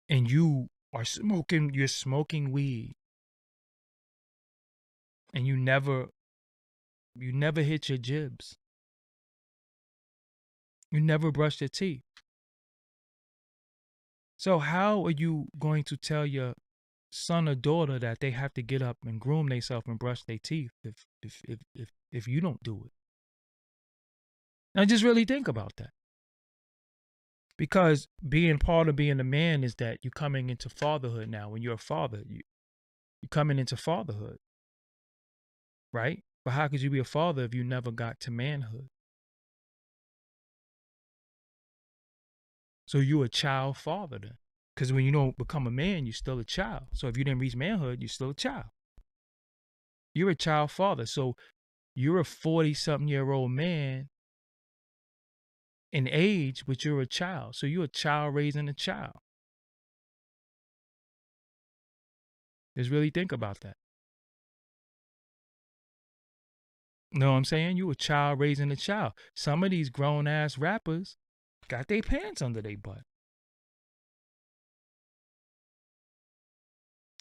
and you're smoking weed. And you never hit your jibs. You never brushed your teeth. So how are you going to tell your son or daughter that they have to get up and groom themselves and brush their teeth if you don't do it? Now just really think about that. Because part of being a man is that you're coming into fatherhood now. When you're a father, you're coming into fatherhood. Right? But how could you be a father if you never got to manhood? So you're a child father then. Because when you don't become a man, you're still a child. So if you didn't reach manhood, you're still a child. You're a child father. So you're a 40-something-year-old man in age, but you're a child. So you're a child raising a child. Just really think about that. Know what I'm saying? You a child raising a child. Some of these grown-ass rappers got their pants under their butt.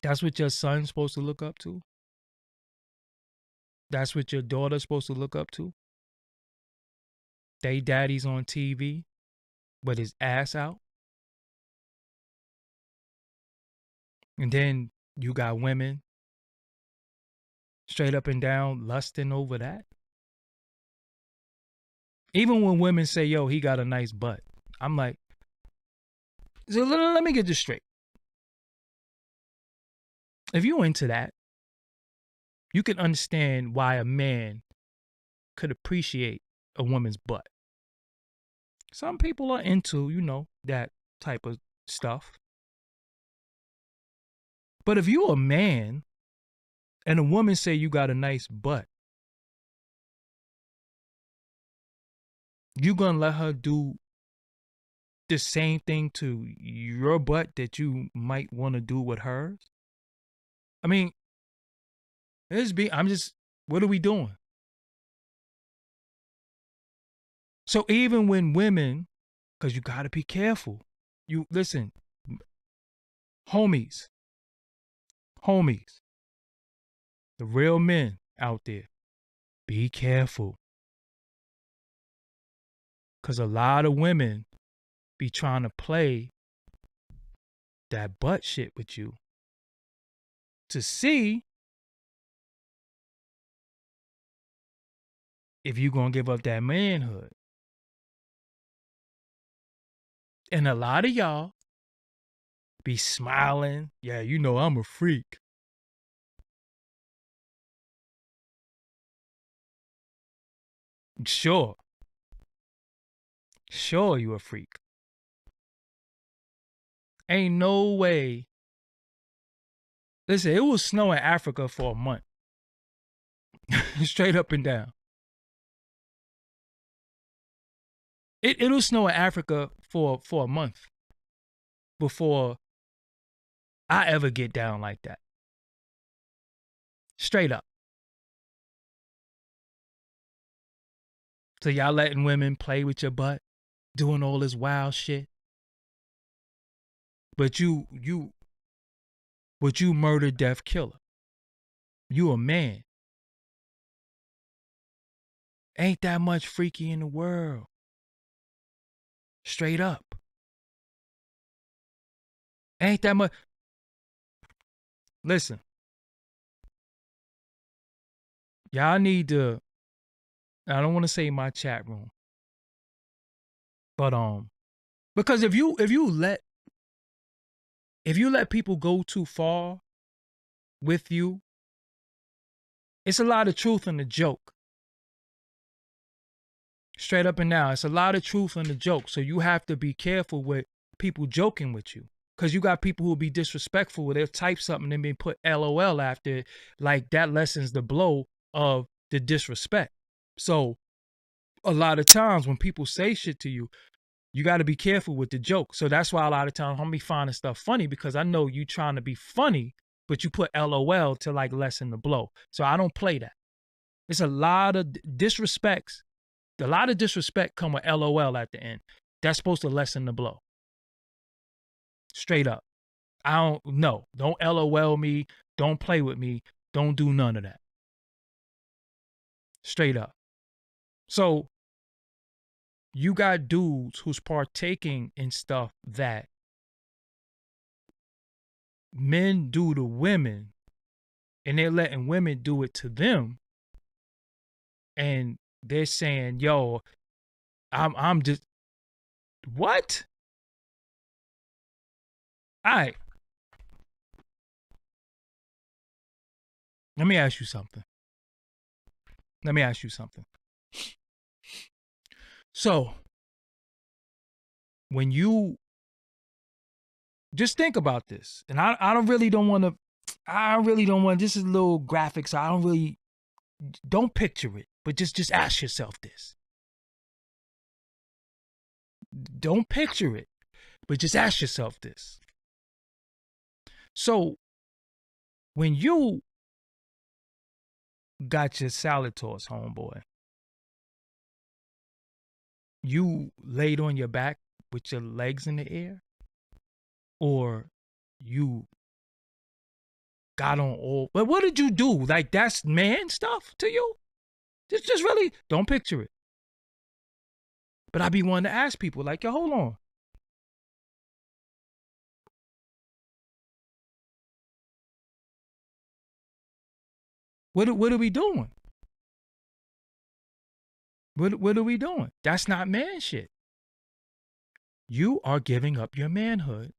That's what your son's supposed to look up to? That's what your daughter's supposed to look up to? They daddy's on TV, but his ass out? And then you got women straight up and down lusting over that? Even when women say, yo, he got a nice butt, I'm like, So let me get this straight. If you into that, you can understand why a man could appreciate a woman's butt. Some people are into, that type of stuff. But if you a man and a woman say you got a nice butt, you gonna let her do the same thing to your butt that you might want to do with hers? I mean, what are we doing? So even when women, because you got to be careful. You listen, homies, the real men out there, be careful. Because a lot of women be trying to play that butt shit with you to see if you going to give up that manhood. And a lot of y'all be smiling. Yeah, I'm a freak. Sure you a freak. Ain't no way. Listen, it will snow in Africa for a month. Straight up and down. It'll snow in Africa for a month before I ever get down like that. Straight up. So y'all letting women play with your butt, doing all this wild shit. But you murder, death, killer. You a man. Ain't that much freaky in the world. Straight up. Ain't that much. Listen. Y'all need to, I don't want to say my chat room. But because if you let people go too far with you, it's a lot of truth in the joke. Straight up and down. It's a lot of truth in the joke. So you have to be careful with people joking with you. Because you got people who will be disrespectful where they'll type something and then put LOL after it. Like that lessens the blow of the disrespect. So a lot of times when people say shit to you, you got to be careful with the joke. So that's why a lot of times I'm be finding stuff funny because I know you trying to be funny, but you put LOL to like lessen the blow. So I don't play that. It's a lot of disrespects. A lot of disrespect come with LOL at the end. That's supposed to lessen the blow. Straight up. Don't LOL me. Don't play with me. Don't do none of that. Straight up. So you got dudes who's partaking in stuff that men do to women, and they're letting women do it to them. And they're saying, yo, I'm just, what? All right. Let me ask you something. So, when you just think about this, and I really don't want, this is a little graphic, so don't picture it, but just ask yourself this. Don't picture it, but just ask yourself this. So, when you got your salad toss, homeboy, you laid on your back with your legs in the air, or you got on all, but what did you do? Like that's man stuff to you? Just really don't picture it. But I be wanting to ask people like, yo, hold on. What are we doing? What are we doing? That's not man shit. you are giving up your manhood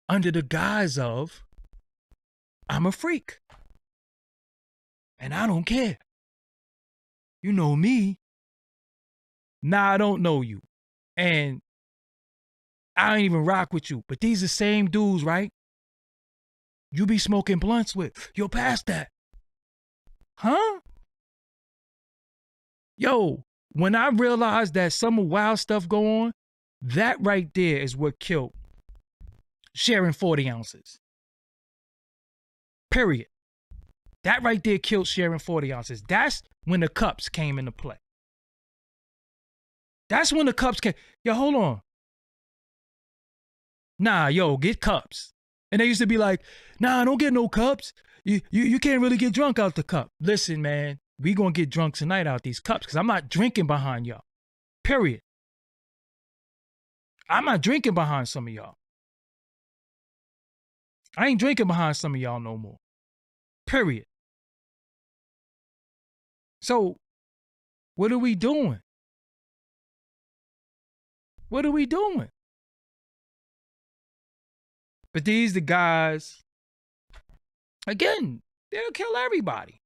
under the guise of, I'm a freak and I don't care. You know me. Nah, I don't know you. And I don't even rock with you. But these are the same dudes, right? You be smoking blunts with. Yo, pass that. Huh? Yo, when I realized that some wild stuff go on, that right there is what killed sharing 40 ounces. Period. That right there killed sharing 40 ounces. That's when the cups came into play. That's when the cups came. Yo, hold on. Nah, yo, get cups. And they used to be like, nah, don't get no cups. You can't really get drunk out the cup. Listen, man, we gonna get drunk tonight out these cups because I'm not drinking behind y'all. Period. I'm not drinking behind some of y'all. I ain't drinking behind some of y'all no more. Period. So, what are we doing? What are we doing? But these the guys, again, they'll kill everybody.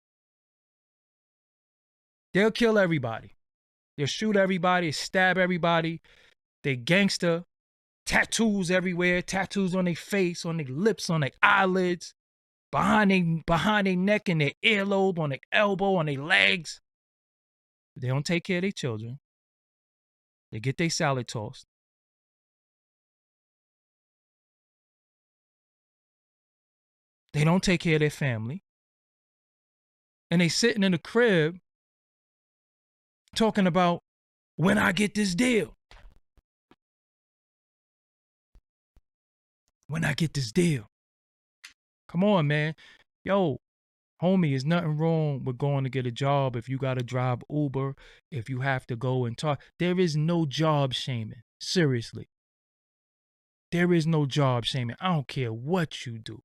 They'll kill everybody. They'll shoot everybody, stab everybody. They gangster, tattoos everywhere, tattoos on their face, on their lips, on their eyelids, behind their neck and their earlobe, on their elbow, on their legs. They don't take care of their children. They get their salad tossed. They don't take care of their family. And they sitting in the crib talking about when I get this deal. When I get this deal. Come on, man. Yo, homie, there's nothing wrong with going to get a job if you got to drive Uber, if you have to go and talk. There is no job shaming. Seriously. There is no job shaming. I don't care what you do.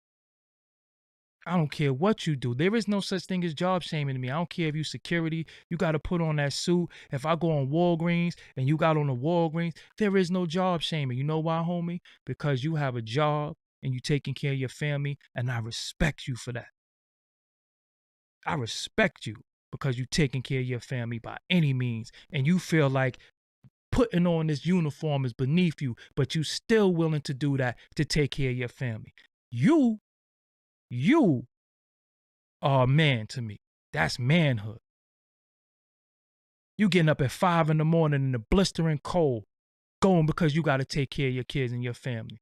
I don't care what you do. There is no such thing as job shaming to me. I don't care if you security, you got to put on that suit. If I go on Walgreens and you got on the Walgreens, there is no job shaming. You know why, homie? Because you have a job and you taking care of your family, and I respect you for that. I respect you because you taking care of your family by any means, and you feel like putting on this uniform is beneath you, but you still willing to do that to take care of your family. You are a man to me. That's manhood. You getting up at 5 a.m. in the blistering cold, going because you got to take care of your kids and your family.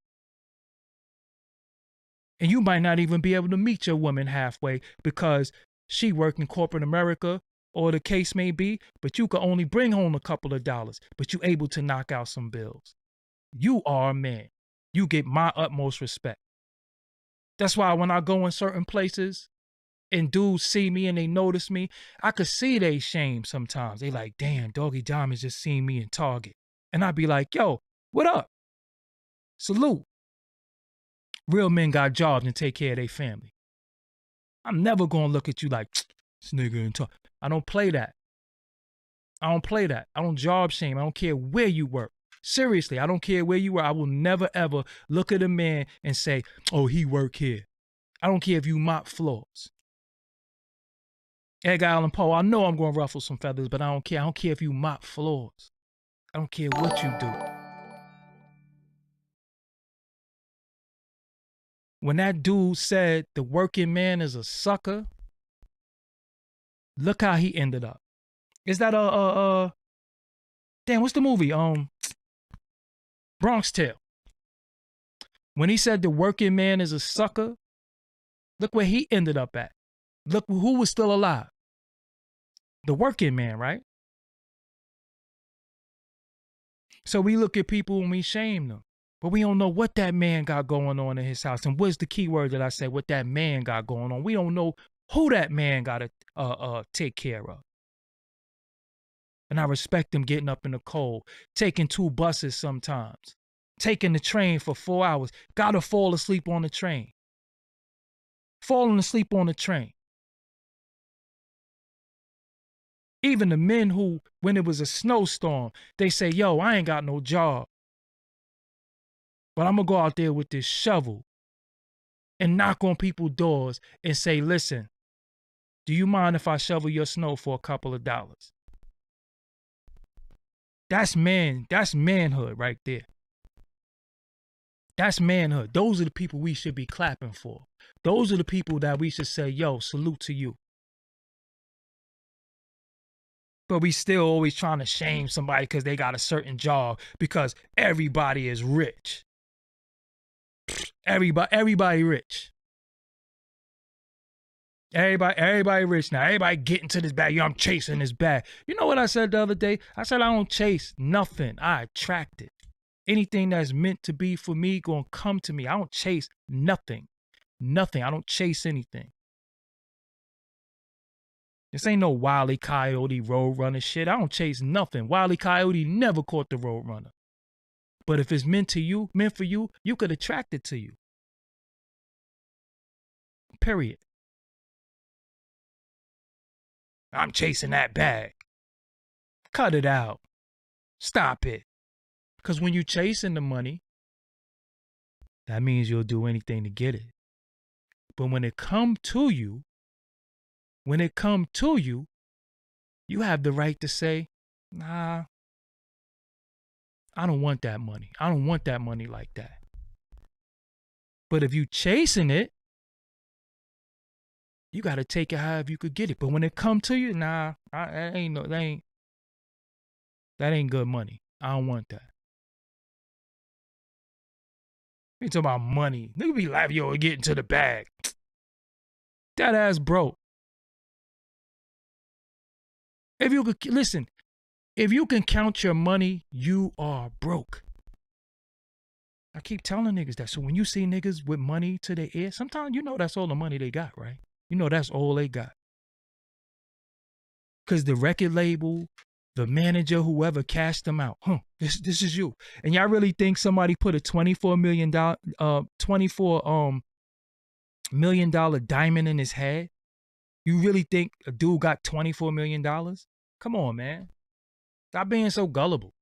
And you might not even be able to meet your woman halfway because she worked in corporate America or the case may be, but you could only bring home a couple of dollars, but you able to knock out some bills. You are a man. You get my utmost respect. That's why when I go in certain places and dudes see me and they notice me, I could see they shame sometimes. They like, damn, Doggie Diamonds just seen me in Target. And I'd be like, yo, what up? Salute. Real men got jobs and take care of their family. I'm never going to look at you like, this nigga in Target. I don't play that. I don't play that. I don't job shame. I don't care where you work. Seriously, I don't care where you work. I will never, ever look at a man and say, oh, he work here. I don't care if you mop floors. Edgar Allan Poe, I know I'm going to ruffle some feathers, but I don't care. I don't care if you mop floors. I don't care what you do. When that dude said the working man is a sucker, look how he ended up. Is that damn, what's the movie? Bronx Tale. When he said the working man is a sucker, look where he ended up at. Look who was still alive. The working man, right? So we look at people and we shame them. But we don't know what that man got going on in his house. And what's the key word that I said, what that man got going on? We don't know who that man got to take care of. And I respect him getting up in the cold, taking 2 buses sometimes, taking the train for 4 hours, gotta fall asleep on the train. Falling asleep on the train. Even the men who, when it was a snowstorm, they say, yo, I ain't got no job, but I'm gonna go out there with this shovel and knock on people's doors and say, listen, do you mind if I shovel your snow for a couple of dollars? That's manhood right there. That's manhood. Those are the people we should be clapping for. Those are the people that we should say, yo, salute to you. But we still always trying to shame somebody because they got a certain job because everybody is rich. Everybody rich. Everybody rich now. Everybody getting to this bag. Yo, I'm chasing this bag. You know what I said the other day? I said I don't chase nothing. I attract it. Anything that's meant to be for me gonna come to me. I don't chase nothing. Nothing. I don't chase anything. This ain't no Wile E. Coyote Roadrunner shit. I don't chase nothing. Wile E. Coyote never caught the Roadrunner. But if it's meant for you, you could attract it to you. Period. I'm chasing that bag. Cut it out. Stop it. Because when you chasing the money, that means you'll do anything to get it. But when it come to you, you have the right to say, nah, I don't want that money. I don't want that money like that. But if you chasing it, you got to take it however you could get it. But when it come to you, nah, that ain't good money. I don't want that. You talking about money. Nigga be laughing, yo, getting to the bag. That ass broke. If you could, listen, if you can count your money, you are broke. I keep telling niggas that. So when you see niggas with money to their ear, sometimes you know that's all the money they got, right? You know that's all they got. Because the record label, the manager, whoever cashed them out, this is you. And y'all really think somebody put a $24 million diamond in his head? You really think a dude got $24 million? Come on, man. Stop being so gullible.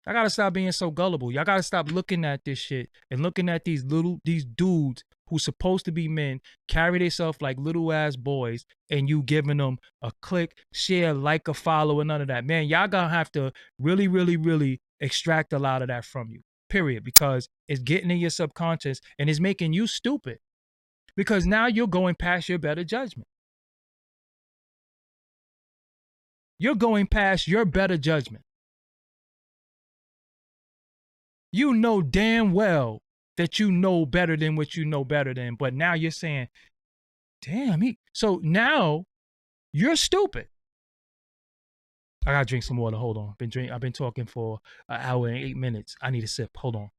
I gotta stop being so gullible. Y'all gotta stop looking at this shit and looking at these dudes who's supposed to be men carry themselves like little ass boys, and you giving them a click, share, like, a follow, and none of that. Man, y'all gonna have to really, really, really extract a lot of that from you. Period. Because it's getting in your subconscious and it's making you stupid. Because now you're going past your better judgment. You're going past your better judgment. You know damn well that you know better than what you know better than, but now you're saying, damn, so now you're stupid. I gotta drink some water. Hold on. I've been talking for an hour and 8 minutes. I need a sip. Hold on.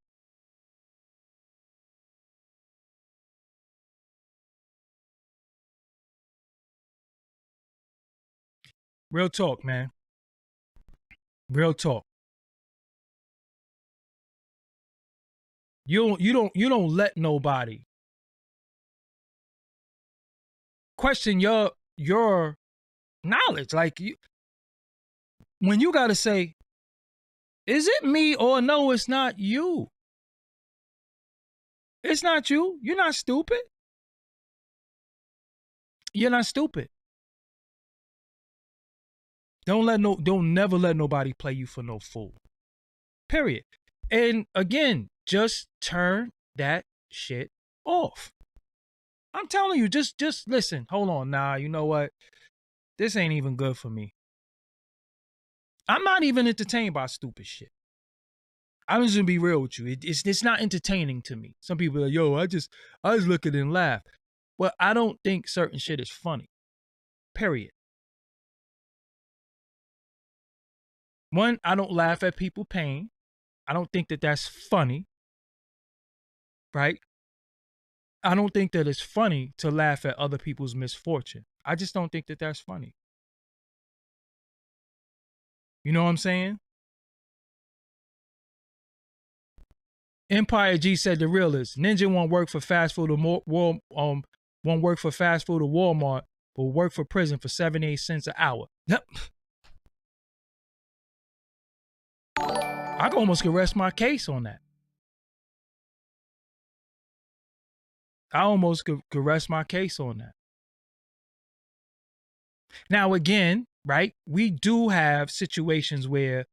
Real talk, man. Real talk. You don't let nobody question your knowledge. Like, when you gotta say, is it me or no, it's not you? It's not you. You're not stupid. You're not stupid. Don't never let nobody play you for no fool. Period. And again, just turn that shit off. I'm telling you, just listen. Hold on. Nah, you know what? This ain't even good for me. I'm not even entertained by stupid shit. I'm just gonna be real with you. It's not entertaining to me. Some people are like, yo, I just look at it and laugh. Well, I don't think certain shit is funny. Period. One, I don't laugh at people's pain. I don't think that that's funny. Right? I don't think that it's funny to laugh at other people's misfortune. I just don't think that that's funny. You know what I'm saying? Empire G said the realist. Ninja won't work for fast food or won't work for fast food or Walmart, will work for prison for 78 cents an hour. Yep. I almost could rest my case on that. I almost could rest my case on that. Now, again, right, we do have situations where,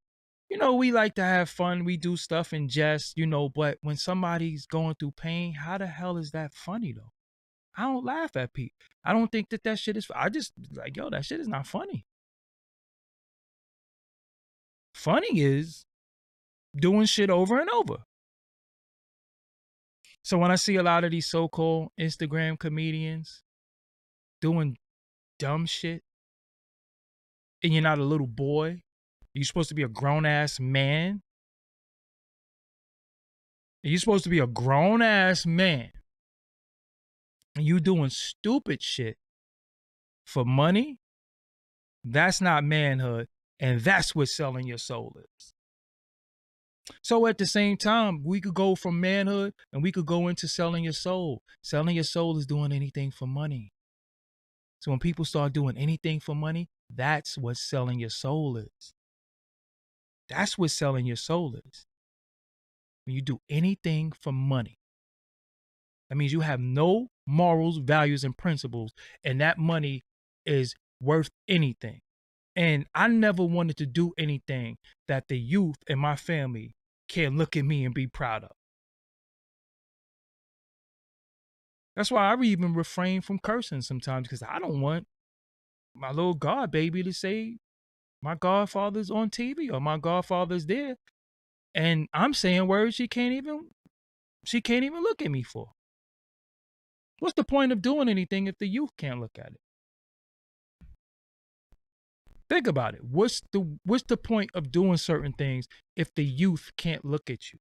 we like to have fun. We do stuff in jest, but when somebody's going through pain, how the hell is that funny, though? I don't laugh at people. I don't think that shit is, I just like, yo, that shit is not funny. Funny is doing shit over and over. So when I see a lot of these so-called Instagram comedians doing dumb shit, and you're not a little boy, you're supposed to be a grown-ass man. You're supposed to be a grown-ass man. And you doing stupid shit for money, that's not manhood. And that's what selling your soul is. So at the same time, we could go from manhood and we could go into selling your soul. Selling your soul is doing anything for money. So when people start doing anything for money, that's what selling your soul is. That's what selling your soul is. When you do anything for money, that means you have no morals, values, and principles, and that money is worth anything. And I never wanted to do anything that the youth in my family can look at me and be proud of. That's why I even refrain from cursing sometimes, because I don't want my little god baby to say my godfather's on TV or my godfather's there, and I'm saying words she can't even look at me for. What's the point of doing anything if the youth can't look at it? Think about it. What's the point of doing certain things if the youth can't look at you?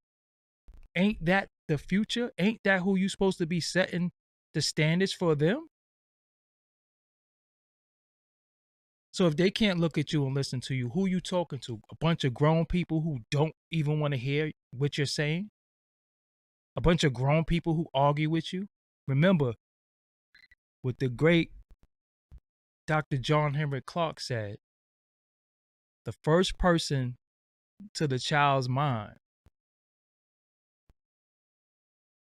Ain't that the future? Ain't that who you supposed to be setting the standards for them? So if they can't look at you and listen to you, who you talking to? A bunch of grown people who don't even want to hear what you're saying? A bunch of grown people who argue with you? Remember what the great Dr. John Henry Clark said, the first person to the child's mind.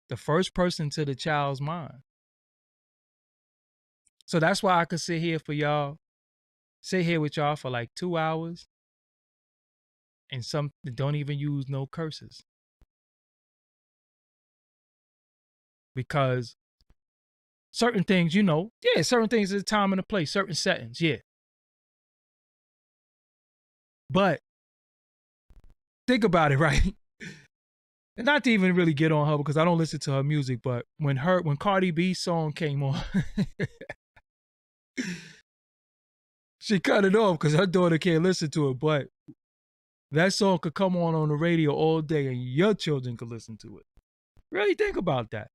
The first person to the child's mind. So that's why I could sit here with y'all for like 2 hours and some don't even use no curses. Because certain things, certain things is a time and a place, certain settings, yeah. But think about it, right? And not to even really get on her because I don't listen to her music, but when Cardi B's song came on, she cut it off because her daughter can't listen to it. But that song could come on the radio all day and your children could listen to it. Really think about that.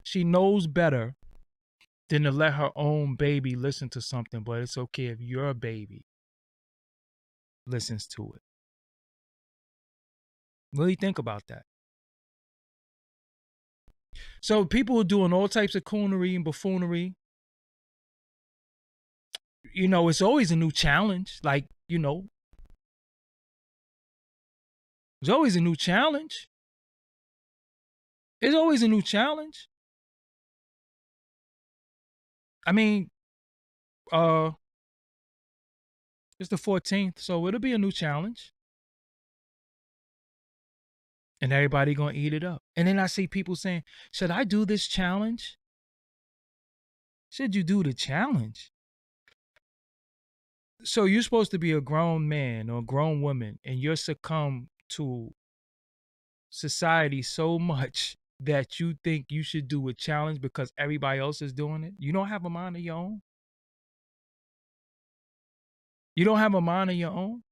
She knows better than to let her own baby listen to something, but it's okay if your baby listens to it. Really think about that. So people are doing all types of coonery and buffoonery. It's always a new challenge. Like, there's always a new challenge. There's always a new challenge. I mean, it's the 14th, so it'll be a new challenge. And everybody gonna eat it up. And then I see people saying, should I do this challenge? Should you do the challenge? So you're supposed to be a grown man or a grown woman and you're succumb to society so much that you think you should do a challenge because everybody else is doing it. You don't have a mind of your own. You don't have a mind of your own.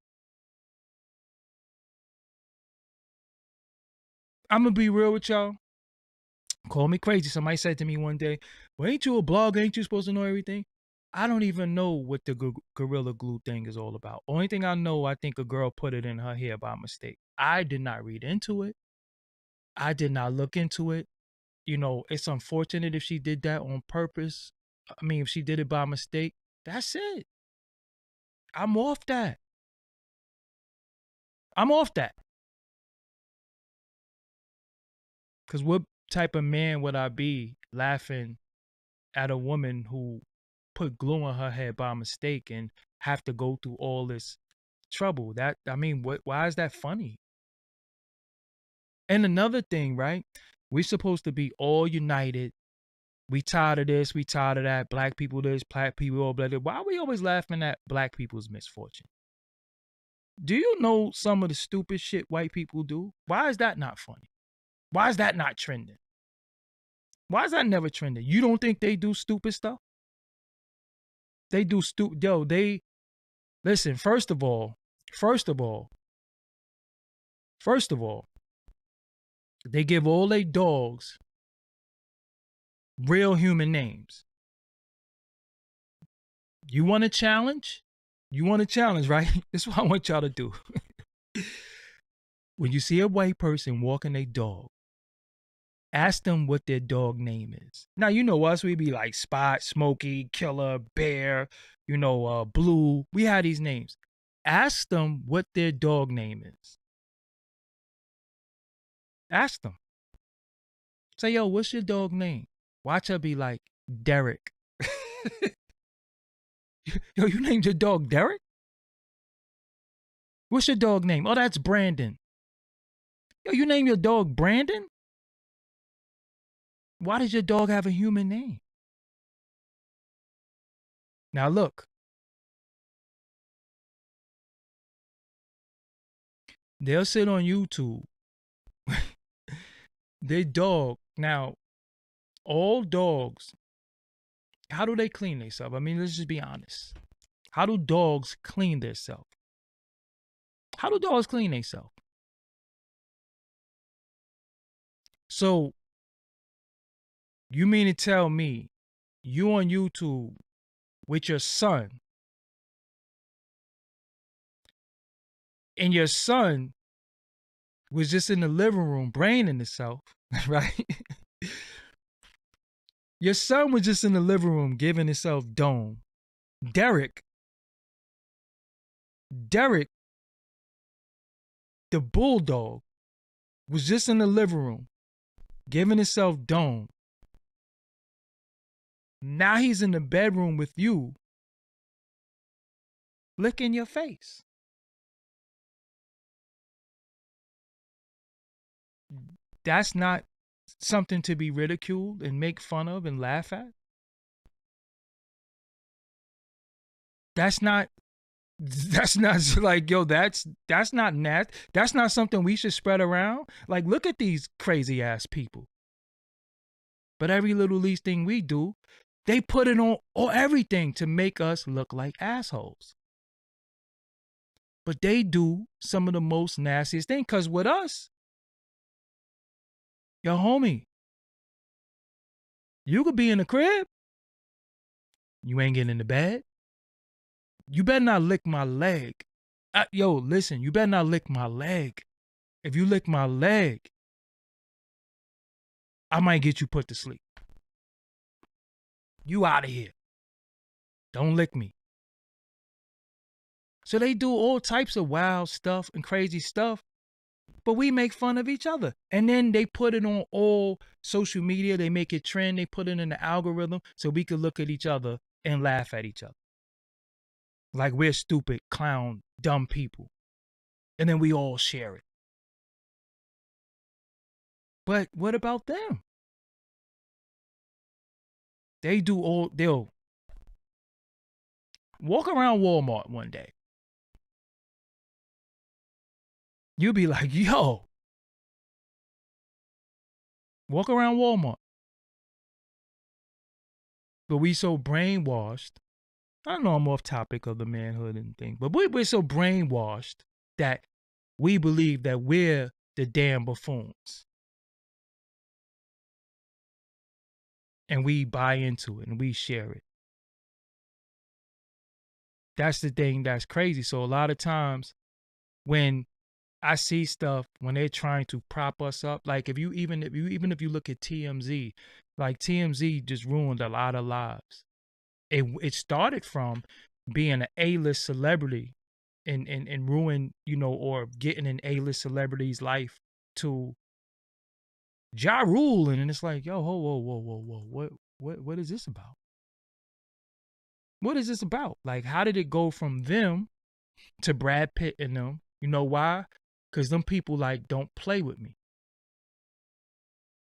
I'm going to be real with y'all. Call me crazy. Somebody said to me one day, well, ain't you a blogger? Ain't you supposed to know everything? I don't even know what the Gorilla Glue thing is all about. Only thing I know, I think a girl put it in her hair by mistake. I did not read into it. I did not look into it. It's unfortunate if she did that on purpose. I mean, if she did it by mistake, that's it. I'm off that. I'm off that. Because what type of man would I be laughing at a woman who put glue on her head by mistake and have to go through all this trouble? That, I mean, why is that funny? And another thing, right? We're supposed to be all united. We tired of this, we tired of that. Black people this, black people all blah, blah. Why are we always laughing at black people's misfortune? Do you know some of the stupid shit white people do? Why is that not funny? Why is that not trending? Why is that never trending? You don't think they do stupid stuff? They do stupid. Yo, they listen. First of all, they give all their dogs real human names. You want a challenge? You want a challenge, right? This is what I want y'all to do. When you see a white person walking a dog, ask them what their dog name is. Now, you know us, we be like Spot, Smokey, Killer, Bear, Blue. We have these names. Ask them what their dog name is. Ask them. Say, yo, what's your dog name? Watch her be like, Derek. Yo, you named your dog Derek? What's your dog name? Oh, that's Brandon. Yo, you name your dog Brandon? Why does your dog have a human name? Now look. They'll sit on YouTube. Their dog. Now, all dogs, how do they clean themselves? I mean, let's just be honest. How do dogs clean themselves? How do dogs clean themselves? So, you mean to tell me you on YouTube with your son and your son was just in the living room braining himself, right? Your son was just in the living room giving himself dome. Derek, the bulldog, was just in the living room giving himself dome. Now he's in the bedroom with you, licking your face. That's not something to be ridiculed and make fun of and laugh at. That's not like, yo, that's not nasty. That's not something we should spread around. Like, look at these crazy ass people. But every little least thing we do, they put it on everything to make us look like assholes. But they do some of the most nastiest things. Because with us, yo, homie, you could be in the crib. You ain't getting in the bed. You better not lick my leg. Yo, listen, you better not lick my leg. If you lick my leg, I might get you put to sleep. You out of here. Don't lick me. So they do all types of wild stuff and crazy stuff, but we make fun of each other. And then they put it on all social media. They make it trend. They put it in the algorithm so we can look at each other and laugh at each other. Like we're stupid, clown, dumb people. And then we all share it. But what about them? They'll walk around Walmart one day. You'll be like, yo, walk around Walmart. But we so brainwashed. I know I'm off topic of the manhood and thing, but we're so brainwashed that we believe that we're the damn buffoons. And we buy into it and we share it. That's the thing that's crazy. So a lot of times when I see stuff, when they're trying to prop us up, like if you look at TMZ, like TMZ just ruined a lot of lives. It started from being an A-list celebrity and ruin, or getting an A-list celebrity's life to Ja Rule, and it's like, yo, whoa, what is this about? What is this about? Like, how did it go from them to Brad Pitt and them? You know why? Because them people like, don't play with me.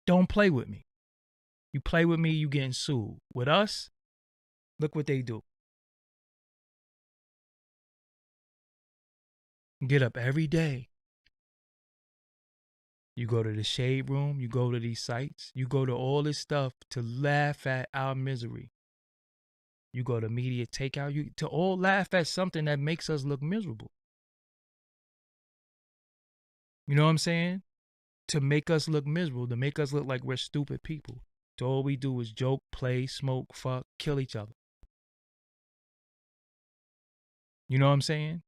Don't play with me. You play with me, you getting sued. With us, look what they do. Get up every day. You go to the shade room, you go to these sites, you go to all this stuff to laugh at our misery. You go to media takeout, you to all laugh at something that makes us look miserable. You know what I'm saying? To make us look miserable, to make us look like we're stupid people. So all we do is joke, play, smoke, fuck, kill each other. You know what I'm saying?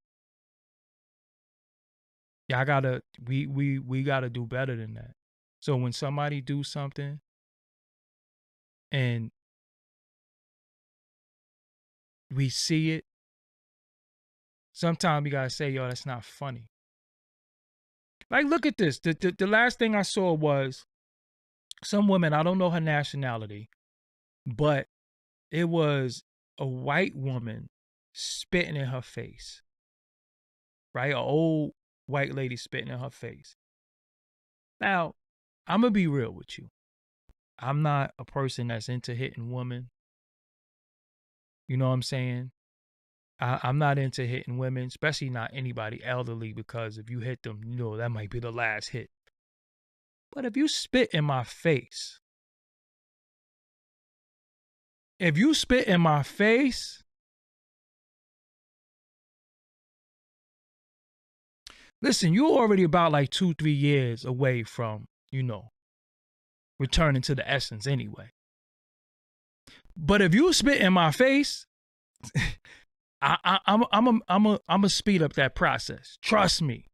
Yeah, we gotta do better than that. So when somebody do something and we see it, sometimes we gotta say, yo, that's not funny. Like, look at this. The last thing I saw was some woman, I don't know her nationality, but it was a white woman spitting in her face. Right? An old white lady spitting in her face. Now, I'm going to be real with you. I'm not a person that's into hitting women. You know what I'm saying? I'm not into hitting women, especially not anybody elderly, because if you hit them, that might be the last hit. But if you spit in my face, listen, you're already about like 2-3 years away from, returning to the essence anyway. But if you spit in my face, I'm a speed up that process. Trust me.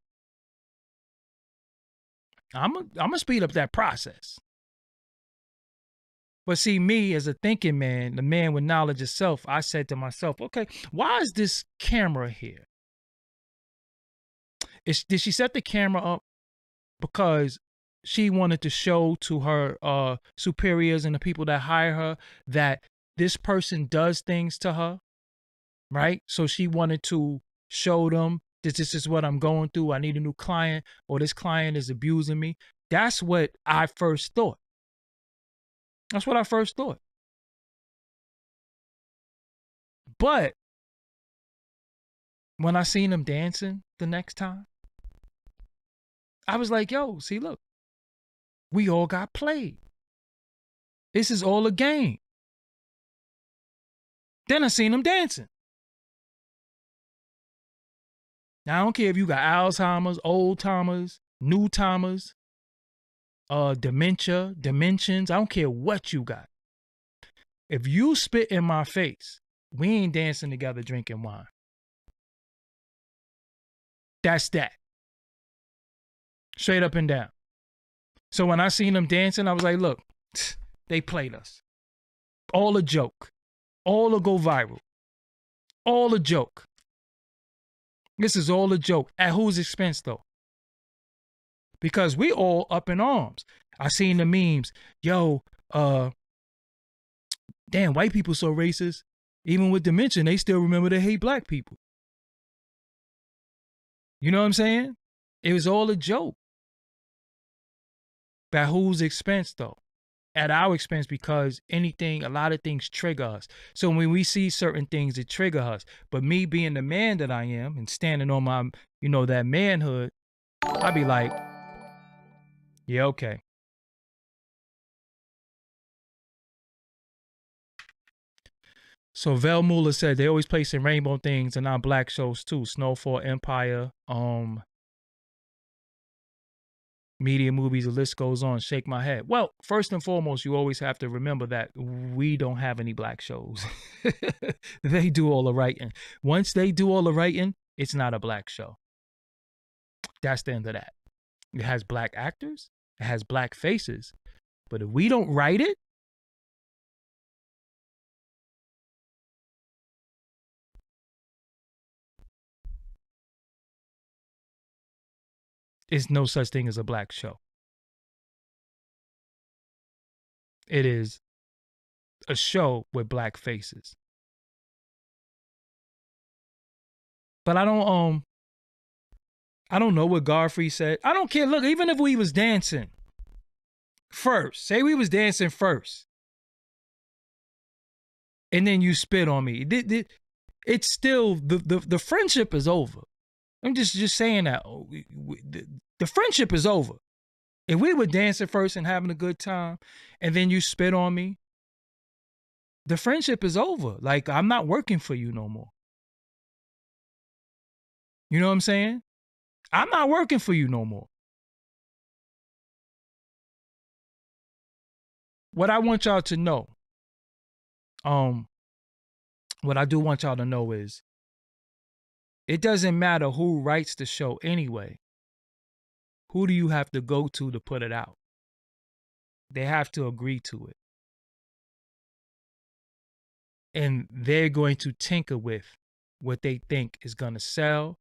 I'm a speed up that process. But see, me as a thinking man, the man with knowledge of self, I said to myself, okay, why is this camera here? Did she set the camera up because she wanted to show to her superiors and the people that hire her that this person does things to her, right? So she wanted to show them this is what I'm going through. I need a new client, or this client is abusing me. That's what I first thought. But when I seen them dancing the next time, I was like, yo, see, look, we all got played. This is all a game. Then I seen them dancing. Now, I don't care if you got Alzheimer's, old timers, new timers, dementia, dimensions. I don't care what you got. If you spit in my face, we ain't dancing together drinking wine. That's that. Straight up and down. So when I seen them dancing, I was like, look, they played us. All a joke. All to go viral. All a joke. This is all a joke. At whose expense, though? Because we all up in arms. I seen the memes. Yo, damn, white people so racist. Even with dementia, they still remember to hate black people. You know what I'm saying? It was all a joke. But at whose expense, though? At our expense, because a lot of things trigger us. So when we see certain things, it trigger us. But me being the man that I am and standing on my, that manhood, I be like, yeah, okay. So Vel Mueller said they always placing rainbow things in our black shows too. Snowfall, Empire, media movies, the list goes on. Shake my head. Well, first and foremost, you always have to remember that we don't have any black shows. They do all the writing. Once they do all the writing, it's not a black show. That's the end of that. It has black actors. It has black faces. But if we don't write it, It's no such thing as a black show. It is a show with black faces. But I don't know what Godfrey said. I don't care. Look, even if we was dancing first, say we was dancing first, and then you spit on me, it's still the friendship is over. I'm just saying that the friendship is over. If we were dancing first and having a good time, and then you spit on me, the friendship is over. Like, I'm not working for you no more. You know what I'm saying? I'm not working for you no more. What I want y'all to know, what I do want y'all to know is, it doesn't matter who writes the show anyway. Who do you have to go to put it out? They have to agree to it. And they're going to tinker with what they think is going to sell.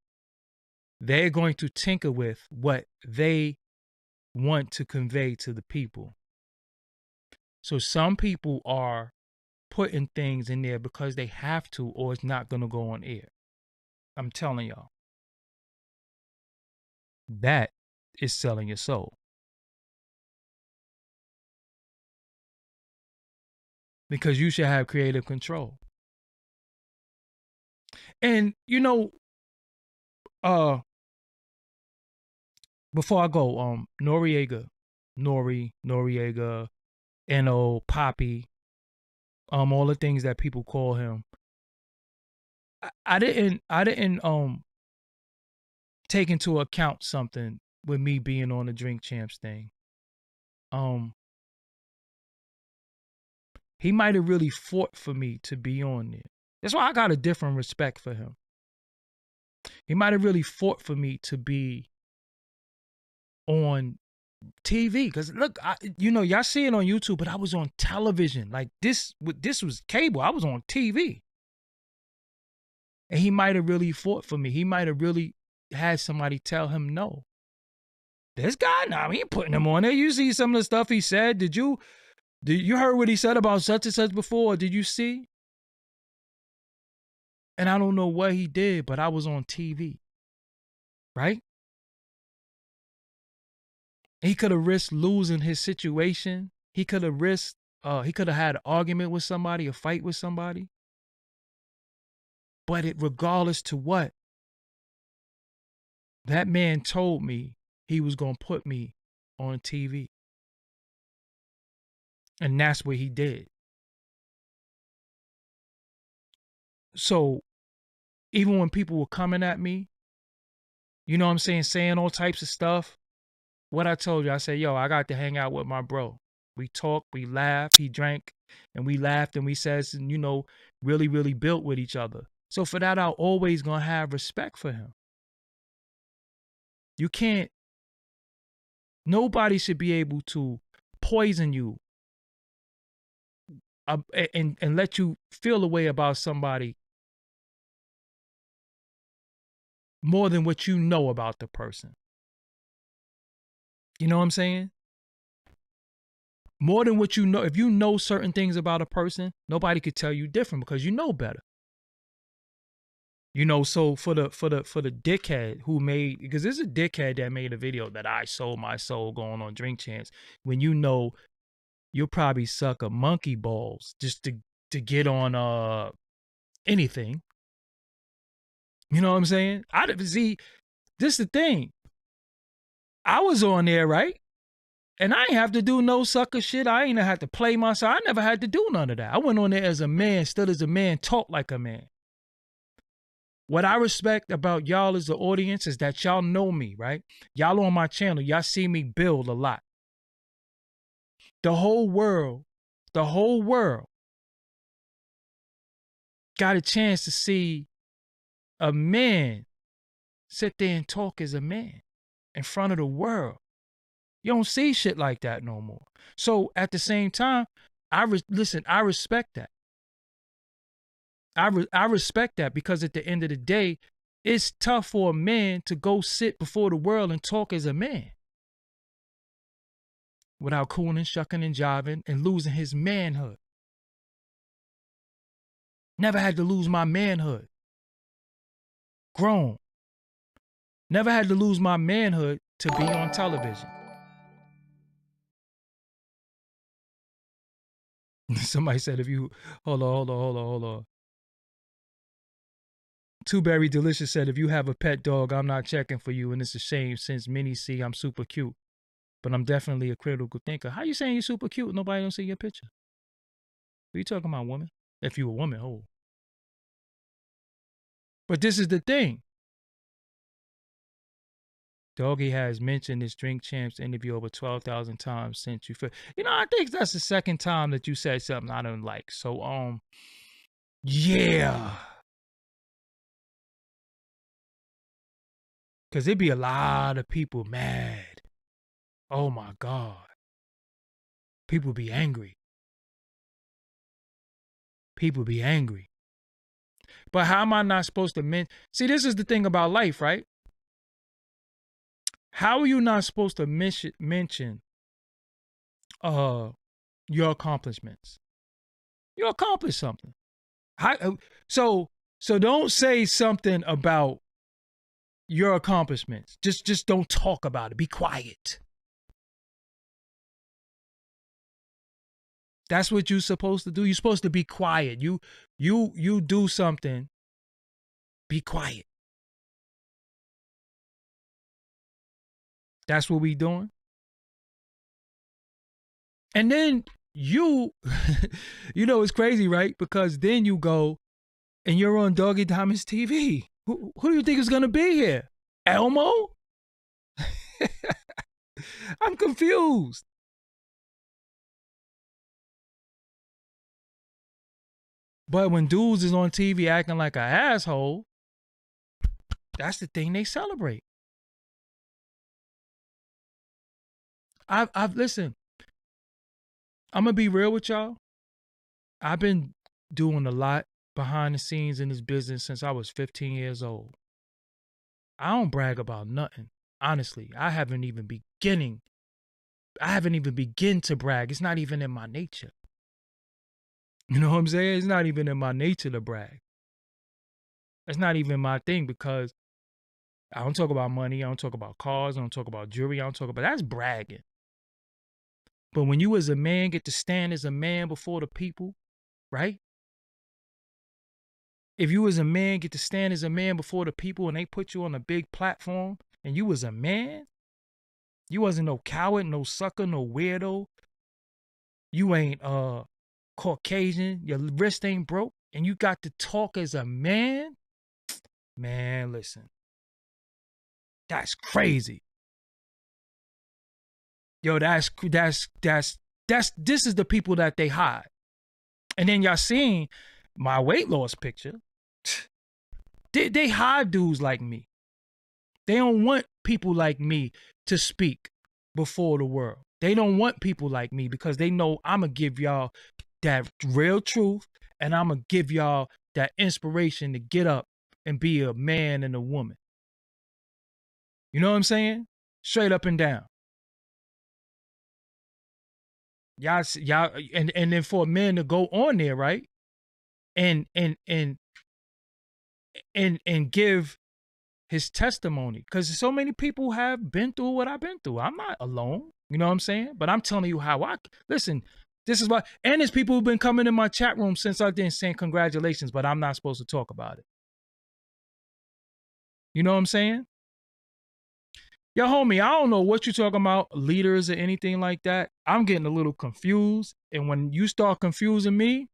They're going to tinker with what they want to convey to the people. So some people are putting things in there because they have to, or it's not going to go on air. I'm telling y'all. That is selling your soul. Because you should have creative control. And, you know, before I go, Noriega, N.O., Poppy, all the things that people call him. I didn't take into account something with me being on the Drink Champs thing. He might have really fought for me to be on there. That's why I got a different respect for him. He might have really fought for me to be on TV. Because look, y'all see it on YouTube, but I was on television. Like this was cable. I was on TV. And he might have really fought for me. He might have really had somebody tell him no. This guy, now he ain't putting him on there. You see some of the stuff he said. Did you heard what he said about such and such before? Did you see? And I don't know what he did, but I was on TV. Right? He could have risked losing his situation. He could have risked, he could have had an argument with somebody, a fight with somebody. But regardless to what, that man told me he was going to put me on TV. And that's what he did. So even when people were coming at me, you know what I'm saying all types of stuff, what I told you, I said, yo, I got to hang out with my bro. We talked, we laughed, he drank, and we laughed, and we said, really, really built with each other. So for that, I'm always going to have respect for him. You can't, nobody should be able to poison you and let you feel a way about somebody more than what you know about the person. You know what I'm saying? More than what you know. If you know certain things about a person, nobody could tell you different because you know better. So for the dickhead who made, because there's a dickhead that made a video that I sold my soul going on Drink Champs, when you'll probably suck a monkey balls just to get on anything. You know what I'm saying? See, this is the thing. I was on there, right? And I ain't have to do no sucker shit. I ain't have to play myself. I never had to do none of that. I went on there as a man, stood as a man, talked like a man. What I respect about y'all as the audience is that y'all know me, right? Y'all on my channel, y'all see me build a lot. The whole world got a chance to see a man sit there and talk as a man in front of the world. You don't see shit like that no more. So at the same time, I respect that. I respect that because at the end of the day, it's tough for a man to go sit before the world and talk as a man without cooning, shucking, and jiving and losing his manhood. Never had to lose my manhood. Grown. Never had to lose my manhood to be on television. Somebody said if you, hold on. Two Berry Delicious said if you have a pet dog, I'm not checking for you, and it's a shame since many see I'm super cute. But I'm definitely a critical thinker. How you saying you're super cute? Nobody don't see your picture. What are you talking about, woman? If you a woman, oh. But this is the thing. Doggy has mentioned this Drink Champs interview over 12,000 times since you feel. I think that's the second time that you said something I don't like. So, yeah. Because it'd be a lot of people mad. Oh my God. People be angry. But how am I not supposed to see, this is the thing about life, right? How are you not supposed to mention your accomplishments? You accomplished something. So don't say something about your accomplishments. Just don't talk about it. Be quiet. That's what you're supposed to do. You're supposed to be quiet. You do something. Be quiet. That's what we doing. And then it's crazy, right? Because then you go and you're on Doggie Diamonds TV. Who do you think is going to be here? Elmo? I'm confused. But when dudes is on TV acting like an asshole, that's the thing they celebrate. Listen, I'm going to be real with y'all. I've been doing a lot behind the scenes in this business since I was 15 years old. I don't brag about nothing. Honestly, I haven't even begun to brag. It's not even in my nature. You know what I'm saying? It's not even in my nature to brag. That's not even my thing because I don't talk about money. I don't talk about cars. I don't talk about jewelry. That's bragging. But when you as a man get to stand as a man before the people, right? If you as a man get to stand as a man before the people and they put you on a big platform and you as a man, you wasn't no coward, no sucker, no weirdo. You ain't Caucasian. Your wrist ain't broke. And you got to talk as a man. Man, listen. That's crazy. Yo, this is the people that they hide. And then y'all seen my weight loss picture. They hide dudes like me. They don't want people like me to speak before the world. They don't want people like me because they know I'm going to give y'all that real truth and I'm going to give y'all that inspiration to get up and be a man and a woman. You know what I'm saying? Straight up and down. Y'all, and then for a man to go on there, right? And give his testimony. Because so many people have been through what I've been through. I'm not alone. You know what I'm saying? But I'm telling you how listen, this is why, and there's people who've been coming in my chat room since I didn't saying congratulations, but I'm not supposed to talk about it. You know what I'm saying? Yo, homie, I don't know what you're talking about, leaders or anything like that. I'm getting a little confused. And when you start confusing me,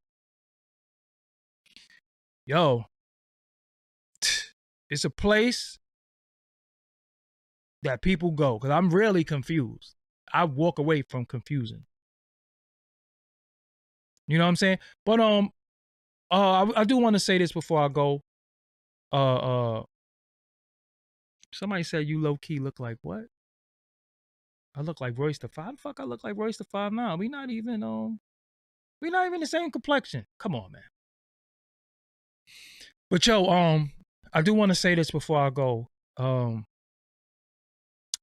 yo, it's a place that people go because I'm really confused. I walk away from confusion. You know what I'm saying? But I do want to say this before I go. Somebody said you low key look like what? I look like Royce the Five. Fuck, I look like Royce the Five now. We not even the same complexion. Come on, man. But yo, I do want to say this before I go.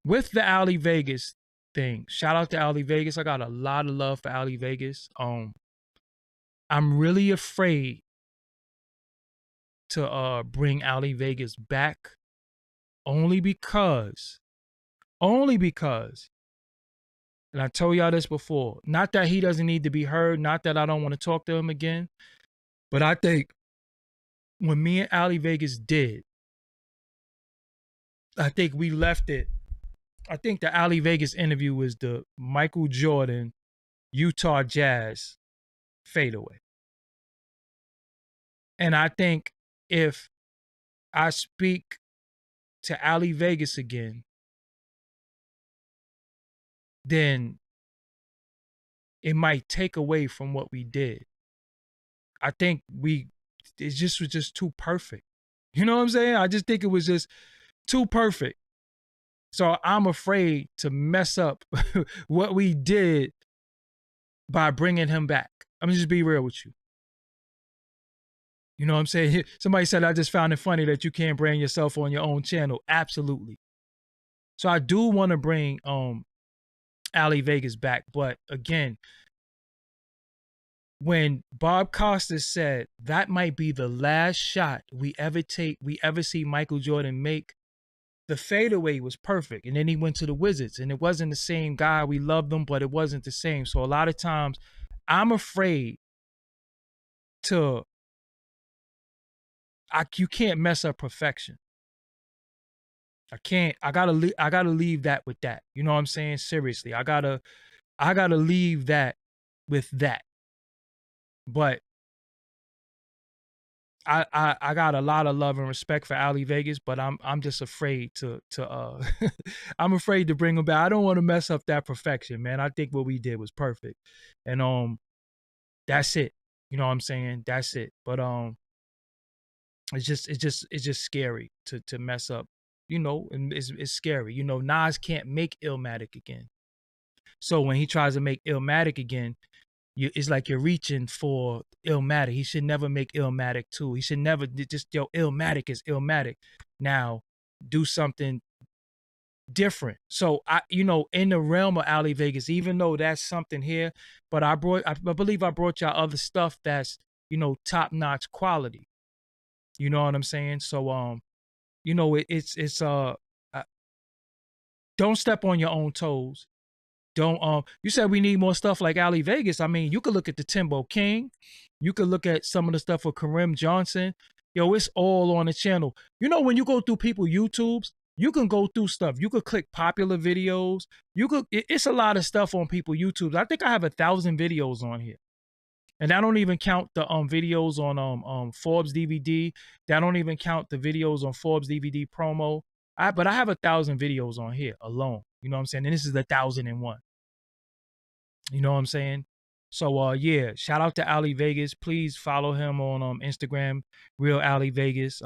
With the Ali Vegas thing, shout out to Ali Vegas. I got a lot of love for Ali Vegas. I'm really afraid to bring Ali Vegas back only because, and I told y'all this before, not that he doesn't need to be heard, not that I don't want to talk to him again, but I think when me and Ali Vegas did, I think we left it. I think the Ali Vegas interview was the Michael Jordan Utah Jazz fadeaway. And I think if I speak to Ali Vegas again, then it might take away from what we did. I think it just was just too perfect. You know what I'm saying? I just think it was just too perfect. So I'm afraid to mess up what we did by bringing him back. I'm just be real with you. You know what I'm saying? Somebody said, I just found it funny that you can't brand yourself on your own channel. Absolutely. So I do want to bring Ali Vegas back. But again, when Bob Costas said that might be the last shot we ever see Michael Jordan make, the fadeaway was perfect. And then he went to the Wizards, and it wasn't the same guy. We loved him, but it wasn't the same. So a lot of times I'm afraid you can't mess up perfection. I gotta leave that with that. You know what I'm saying? Seriously, I gotta leave that with that. But I got a lot of love and respect for Ali Vegas, but I'm just afraid to I'm afraid to bring him back. I don't want to mess up that perfection, man. I think what we did was perfect. And that's it. You know what I'm saying? That's it. But it's just scary to mess up, you know, and it's scary. You know, Nas can't make Illmatic again. So when he tries to make Illmatic again, it's like you're reaching for Illmatic. He should never make Illmatic 2. He should never just, Illmatic is Illmatic. Now, do something different. So in the realm of Ali Vegas, even though that's something here, but I believe I brought y'all other stuff that's, top-notch quality. You know what I'm saying? So don't step on your own toes. Don't you said we need more stuff like Ali Vegas. I mean, you could look at the Timbo King. You could look at some of the stuff with Kareem Johnson. It's all on the channel. When you go through people YouTubes, you can go through stuff. You could click popular videos. It's a lot of stuff on people YouTubes. I think I have 1,000 videos on here. And that don't even count the videos on Forbes DVD. That don't even count the videos on Forbes DVD promo. But I have 1,000 videos on here alone. You know what I'm saying? And this is 1,001. You know what I'm saying? So yeah, shout out to Ali Vegas. Please follow him on Instagram, Real Ali Vegas.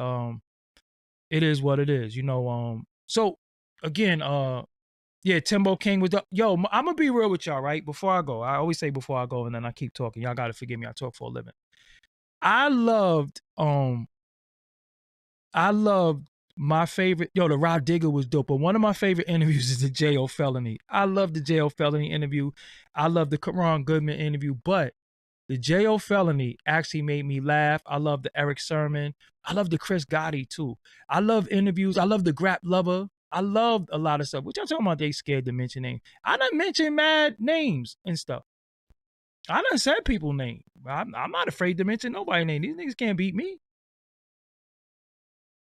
It is what it is, So again, yeah, Timbo King was I'm gonna be real with y'all, right? Before I go, I always say before I go, and then I keep talking. Y'all gotta forgive me. I talk for a living. I loved my favorite, the Rod Digger was dope, but one of my favorite interviews is the J.O. Felony. I love the J.O. Felony interview. I love the Karan Goodman interview, but the J.O. Felony actually made me laugh. I love the Eric Sermon. I love the Chris Gotti too. I love interviews. I love the Grap Lover. I loved a lot of stuff. What y'all talking about? They scared to mention names. I done mentioned mad names and stuff. I done said people name. I'm not afraid to mention nobody's name. These niggas can't beat me.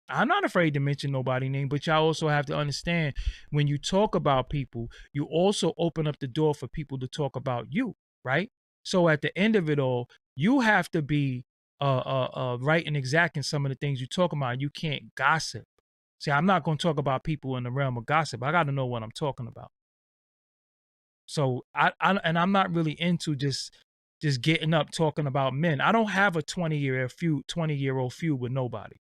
I'm not afraid to mention nobody's name, but y'all also have to understand when you talk about people, you also open up the door for people to talk about you, right? So at the end of it all, you have to be right and exact in some of the things you talk about. You can't gossip. See, I'm not going to talk about people in the realm of gossip. I got to know what I'm talking about. So I'm not really into just getting up talking about men. I don't have a 20-year-old feud with nobody.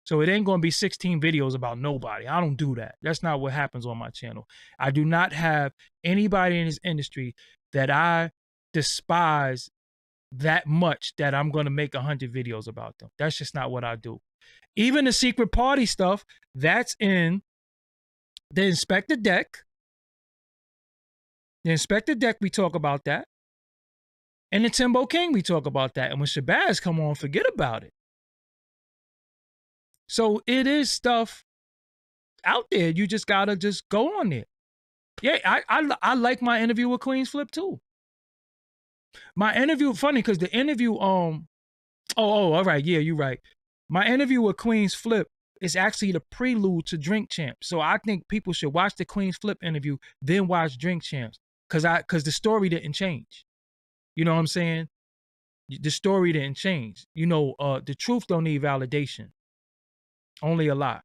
So it ain't going to be 16 videos about nobody. I don't do that. That's not what happens on my channel. I do not have anybody in this industry that I despise that much that I'm going to make 100 videos about them. That's just not what I do. Even the secret party stuff, that's in the Inspector Deck. The Inspector Deck, we talk about that. And the Timbo King, we talk about that. And when Shabazz come on, forget about it. So it is stuff out there. You just gotta just go on there. Yeah, I like my interview with Queen's Flip too. My interview, funny because the interview, all right, yeah, you're right. My interview with Queen's Flip is actually the prelude to Drink Champs. So I think people should watch the Queen's Flip interview, then watch Drink Champs. Cause the story didn't change. You know what I'm saying? The story didn't change. You know, the truth don't need validation. Only a lie.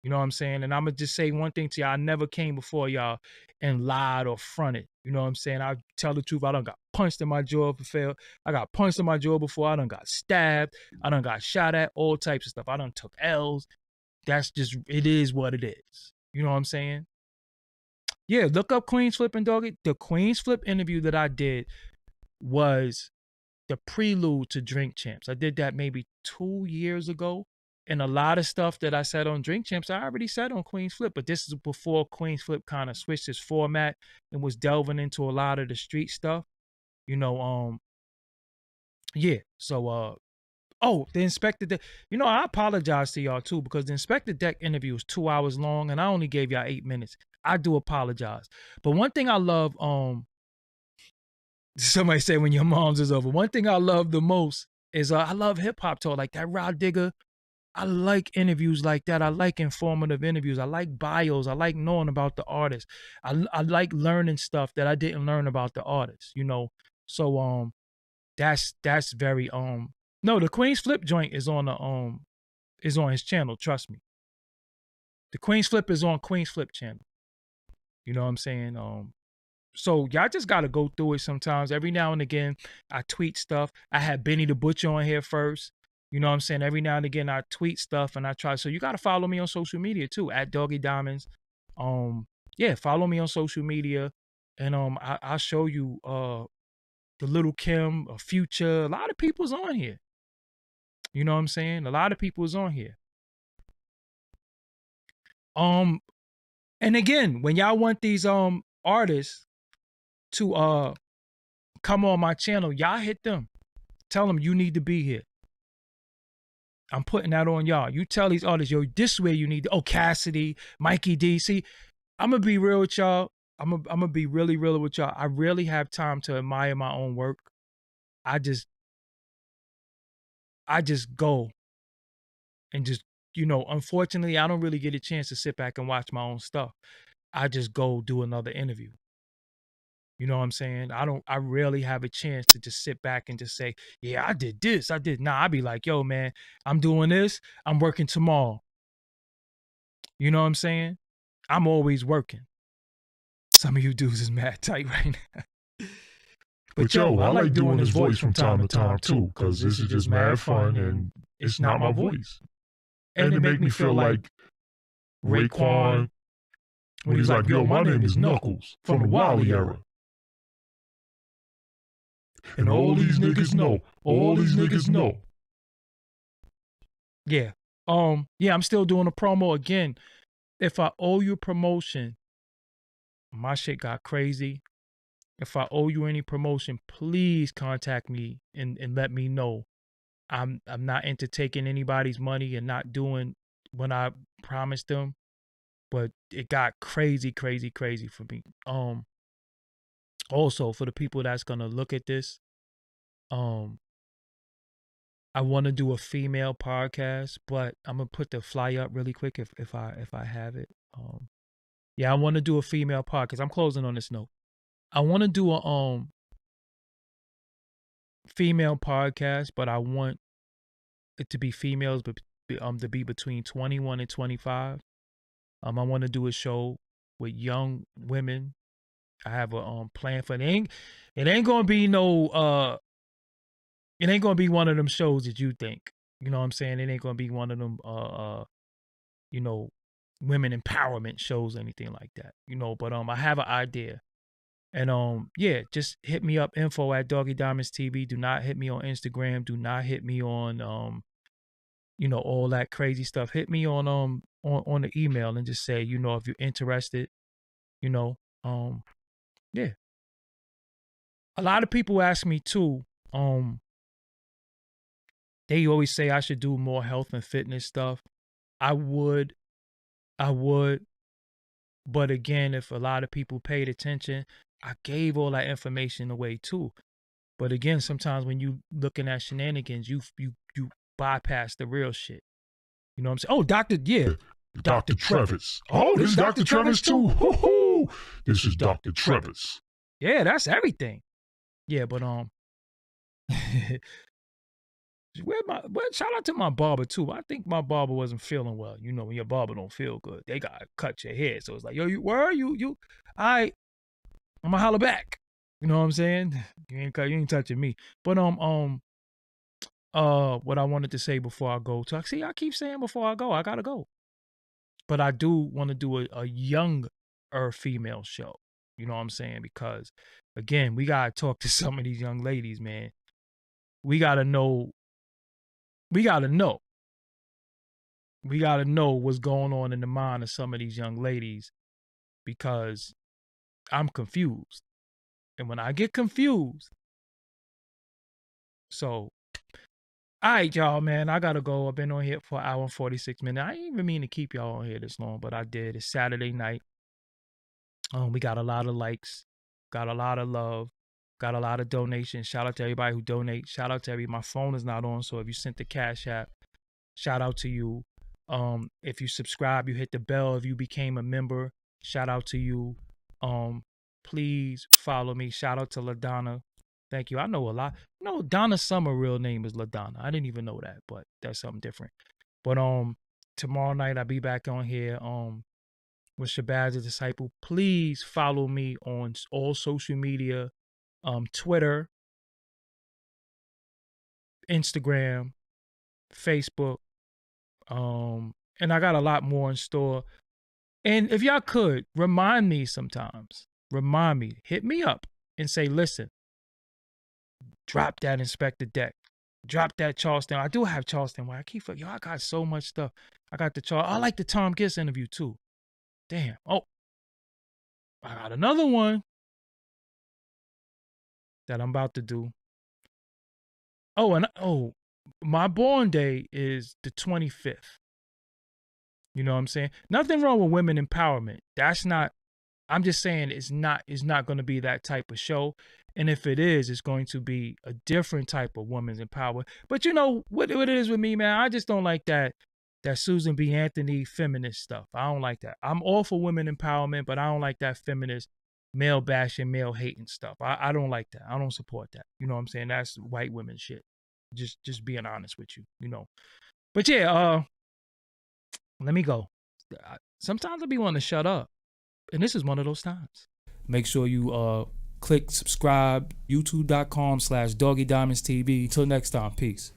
You know what I'm saying? And I'm going to just say one thing to y'all. I never came before y'all and lied or fronted. You know what I'm saying? I tell the truth. I done got punched in my jaw for fail. I got punched in my jaw before. I done got stabbed. I done got shot at. All types of stuff. I done took L's. That's just, it is what it is. You know what I'm saying? Yeah, look up Queen's Flip and Doggy. The Queen's Flip interview that I did was the prelude to Drink Champs. I did that maybe 2 years ago. And a lot of stuff that I said on Drink Champs, I already said on Queen's Flip, but this is before Queen's Flip kind of switched his format and was delving into a lot of the street stuff. You know, yeah. So, the Inspector Deck. You know, I apologize to y'all too, because the Inspector Deck interview was 2 hours long and I only gave y'all 8 minutes. I do apologize. But one thing I love, somebody say when your mom's is over, one thing I love the most is I love hip hop talk, like that Rod Digger. I like interviews like that. I like informative interviews. I like bios. I like knowing about the artist. I like learning stuff that I didn't learn about the artist, you know. So that's very no, the Queen's Flip joint is on his channel, trust me. The Queen's Flip is on Queen's Flip channel. You know what I'm saying? So y'all just gotta go through it sometimes. Every now and again, I tweet stuff. I had Benny the Butcher on here first. You know what I'm saying? Every now and again, I tweet stuff and I try. So you got to follow me on social media too, at Doggie Diamonds. Yeah, follow me on social media. And I'll show you the Little Kim, Future. A lot of people's on here. You know what I'm saying? A lot of people's on here. And again, when y'all want these artists to come on my channel, y'all hit them. Tell them you need to be here. I'm putting that on y'all. You tell these artists, yo, this way you need to, Cassidy, Mikey D. See, I'm going to be real with y'all. I'm going to be really real with y'all. I really have time to admire my own work. I just go and just, you know, unfortunately, I don't really get a chance to sit back and watch my own stuff. I just go do another interview. You know what I'm saying? I rarely have a chance to just sit back and just say, yeah, I did this. Nah, I be like, yo, man, I'm doing this. I'm working tomorrow. You know what I'm saying? I'm always working. Some of you dudes is mad tight right now. But yo, I like doing this voice from time to time too, because this is just mad fun and it's not my voice. And it make me feel like Raekwon when he's like, yo, my name is Knuckles from the Wally era. And all these niggas know. Yeah. Yeah, I'm still doing a promo again. If I owe you promotion, my shit got crazy. If I owe you any promotion, please contact me and let me know. I'm not into taking anybody's money and not doing what I promised them. But it got crazy for me. Also for the people that's gonna look at this, I want to do a female podcast, but I'm gonna put the flyer up really quick if I have it. Yeah, I want to do a female podcast. I'm closing on this note. I want to do a female podcast, but I want it to be females, but to be between 21 and 25. I want to do a show with young women. I have a plan for it. It ain't gonna be no it ain't gonna be one of them shows that you think. You know what I'm saying? It ain't gonna be one of them you know, women empowerment shows, anything like that. You know, but I have an idea. And yeah, just hit me up, info at Doggie Diamonds TV. Do not hit me on Instagram. Do not hit me on all that crazy stuff, hit me on the email and just say, if you're interested, yeah. A lot of people ask me too, they always say I should do more health and fitness stuff. I would, but again, if a lot of people paid attention, I gave all that information away too. But again, sometimes when you looking at shenanigans, you bypass the real shit. You know what I'm saying? Oh, Dr. Travis. Oh, this is Dr. Travis too. Hoo-hoo. This is Dr. Travis. Yeah, that's everything. Yeah, but shout out to my barber too. I think my barber wasn't feeling well. When your barber don't feel good, they gotta cut your hair. So it's like, yo, where are you? I'm gonna holler back. You know what I'm saying? You ain't touching me. But what I wanted to say before I go to, see, I keep saying before I go, I gotta go. But I do want to do a younger female show. You know what I'm saying? Because again, we gotta talk to some of these young ladies, man. We gotta know what's going on in the mind of some of these young ladies, because I'm confused. And when I get confused, so, all right, y'all, man, I gotta go. I've been on here for 1 hour and 46 minutes. I didn't even mean to keep y'all on here this long, but I did. It's Saturday night. We got a lot of likes, got a lot of love, got a lot of donations. Shout out to everybody who donates. Shout out to everybody. My phone is not on, so if you sent the Cash App, shout out to you. If you subscribe, you hit the bell. If you became a member, shout out to you. Please follow me. Shout out to LaDonna. Thank you. I know a lot. No, Donna Summer real name is LaDonna. I didn't even know that, but that's something different. But tomorrow night I'll be back on here with Shabazz the Disciple. Please follow me on all social media, Twitter, Instagram, Facebook, and I got a lot more in store. And if y'all could remind me sometimes, hit me up and say, listen, drop that Inspector Deck, drop that Charleston. I do have Charleston. Why I keep forgetting? I got so much stuff. I got I like the Tom Giss interview too. Damn. Oh, I got another one that I'm about to do. Oh, and my born day is the 25th. You know what I'm saying? Nothing wrong with women empowerment. That's not, I'm just saying it's not going to be that type of show. And if it is, it's going to be a different type of women's empowerment. But you know what it is with me, man? I just don't like that Susan B. Anthony feminist stuff. I don't like that. I'm all for women empowerment, but I don't like that feminist male bashing, male hating stuff. I don't like that. I don't support that. You know what I'm saying? That's white women shit. Just being honest with you, But yeah, let me go. Sometimes I be wanting to shut up. And this is one of those times. Make sure you click subscribe, youtube.com/DoggieDiamondsTV. Until next time, peace.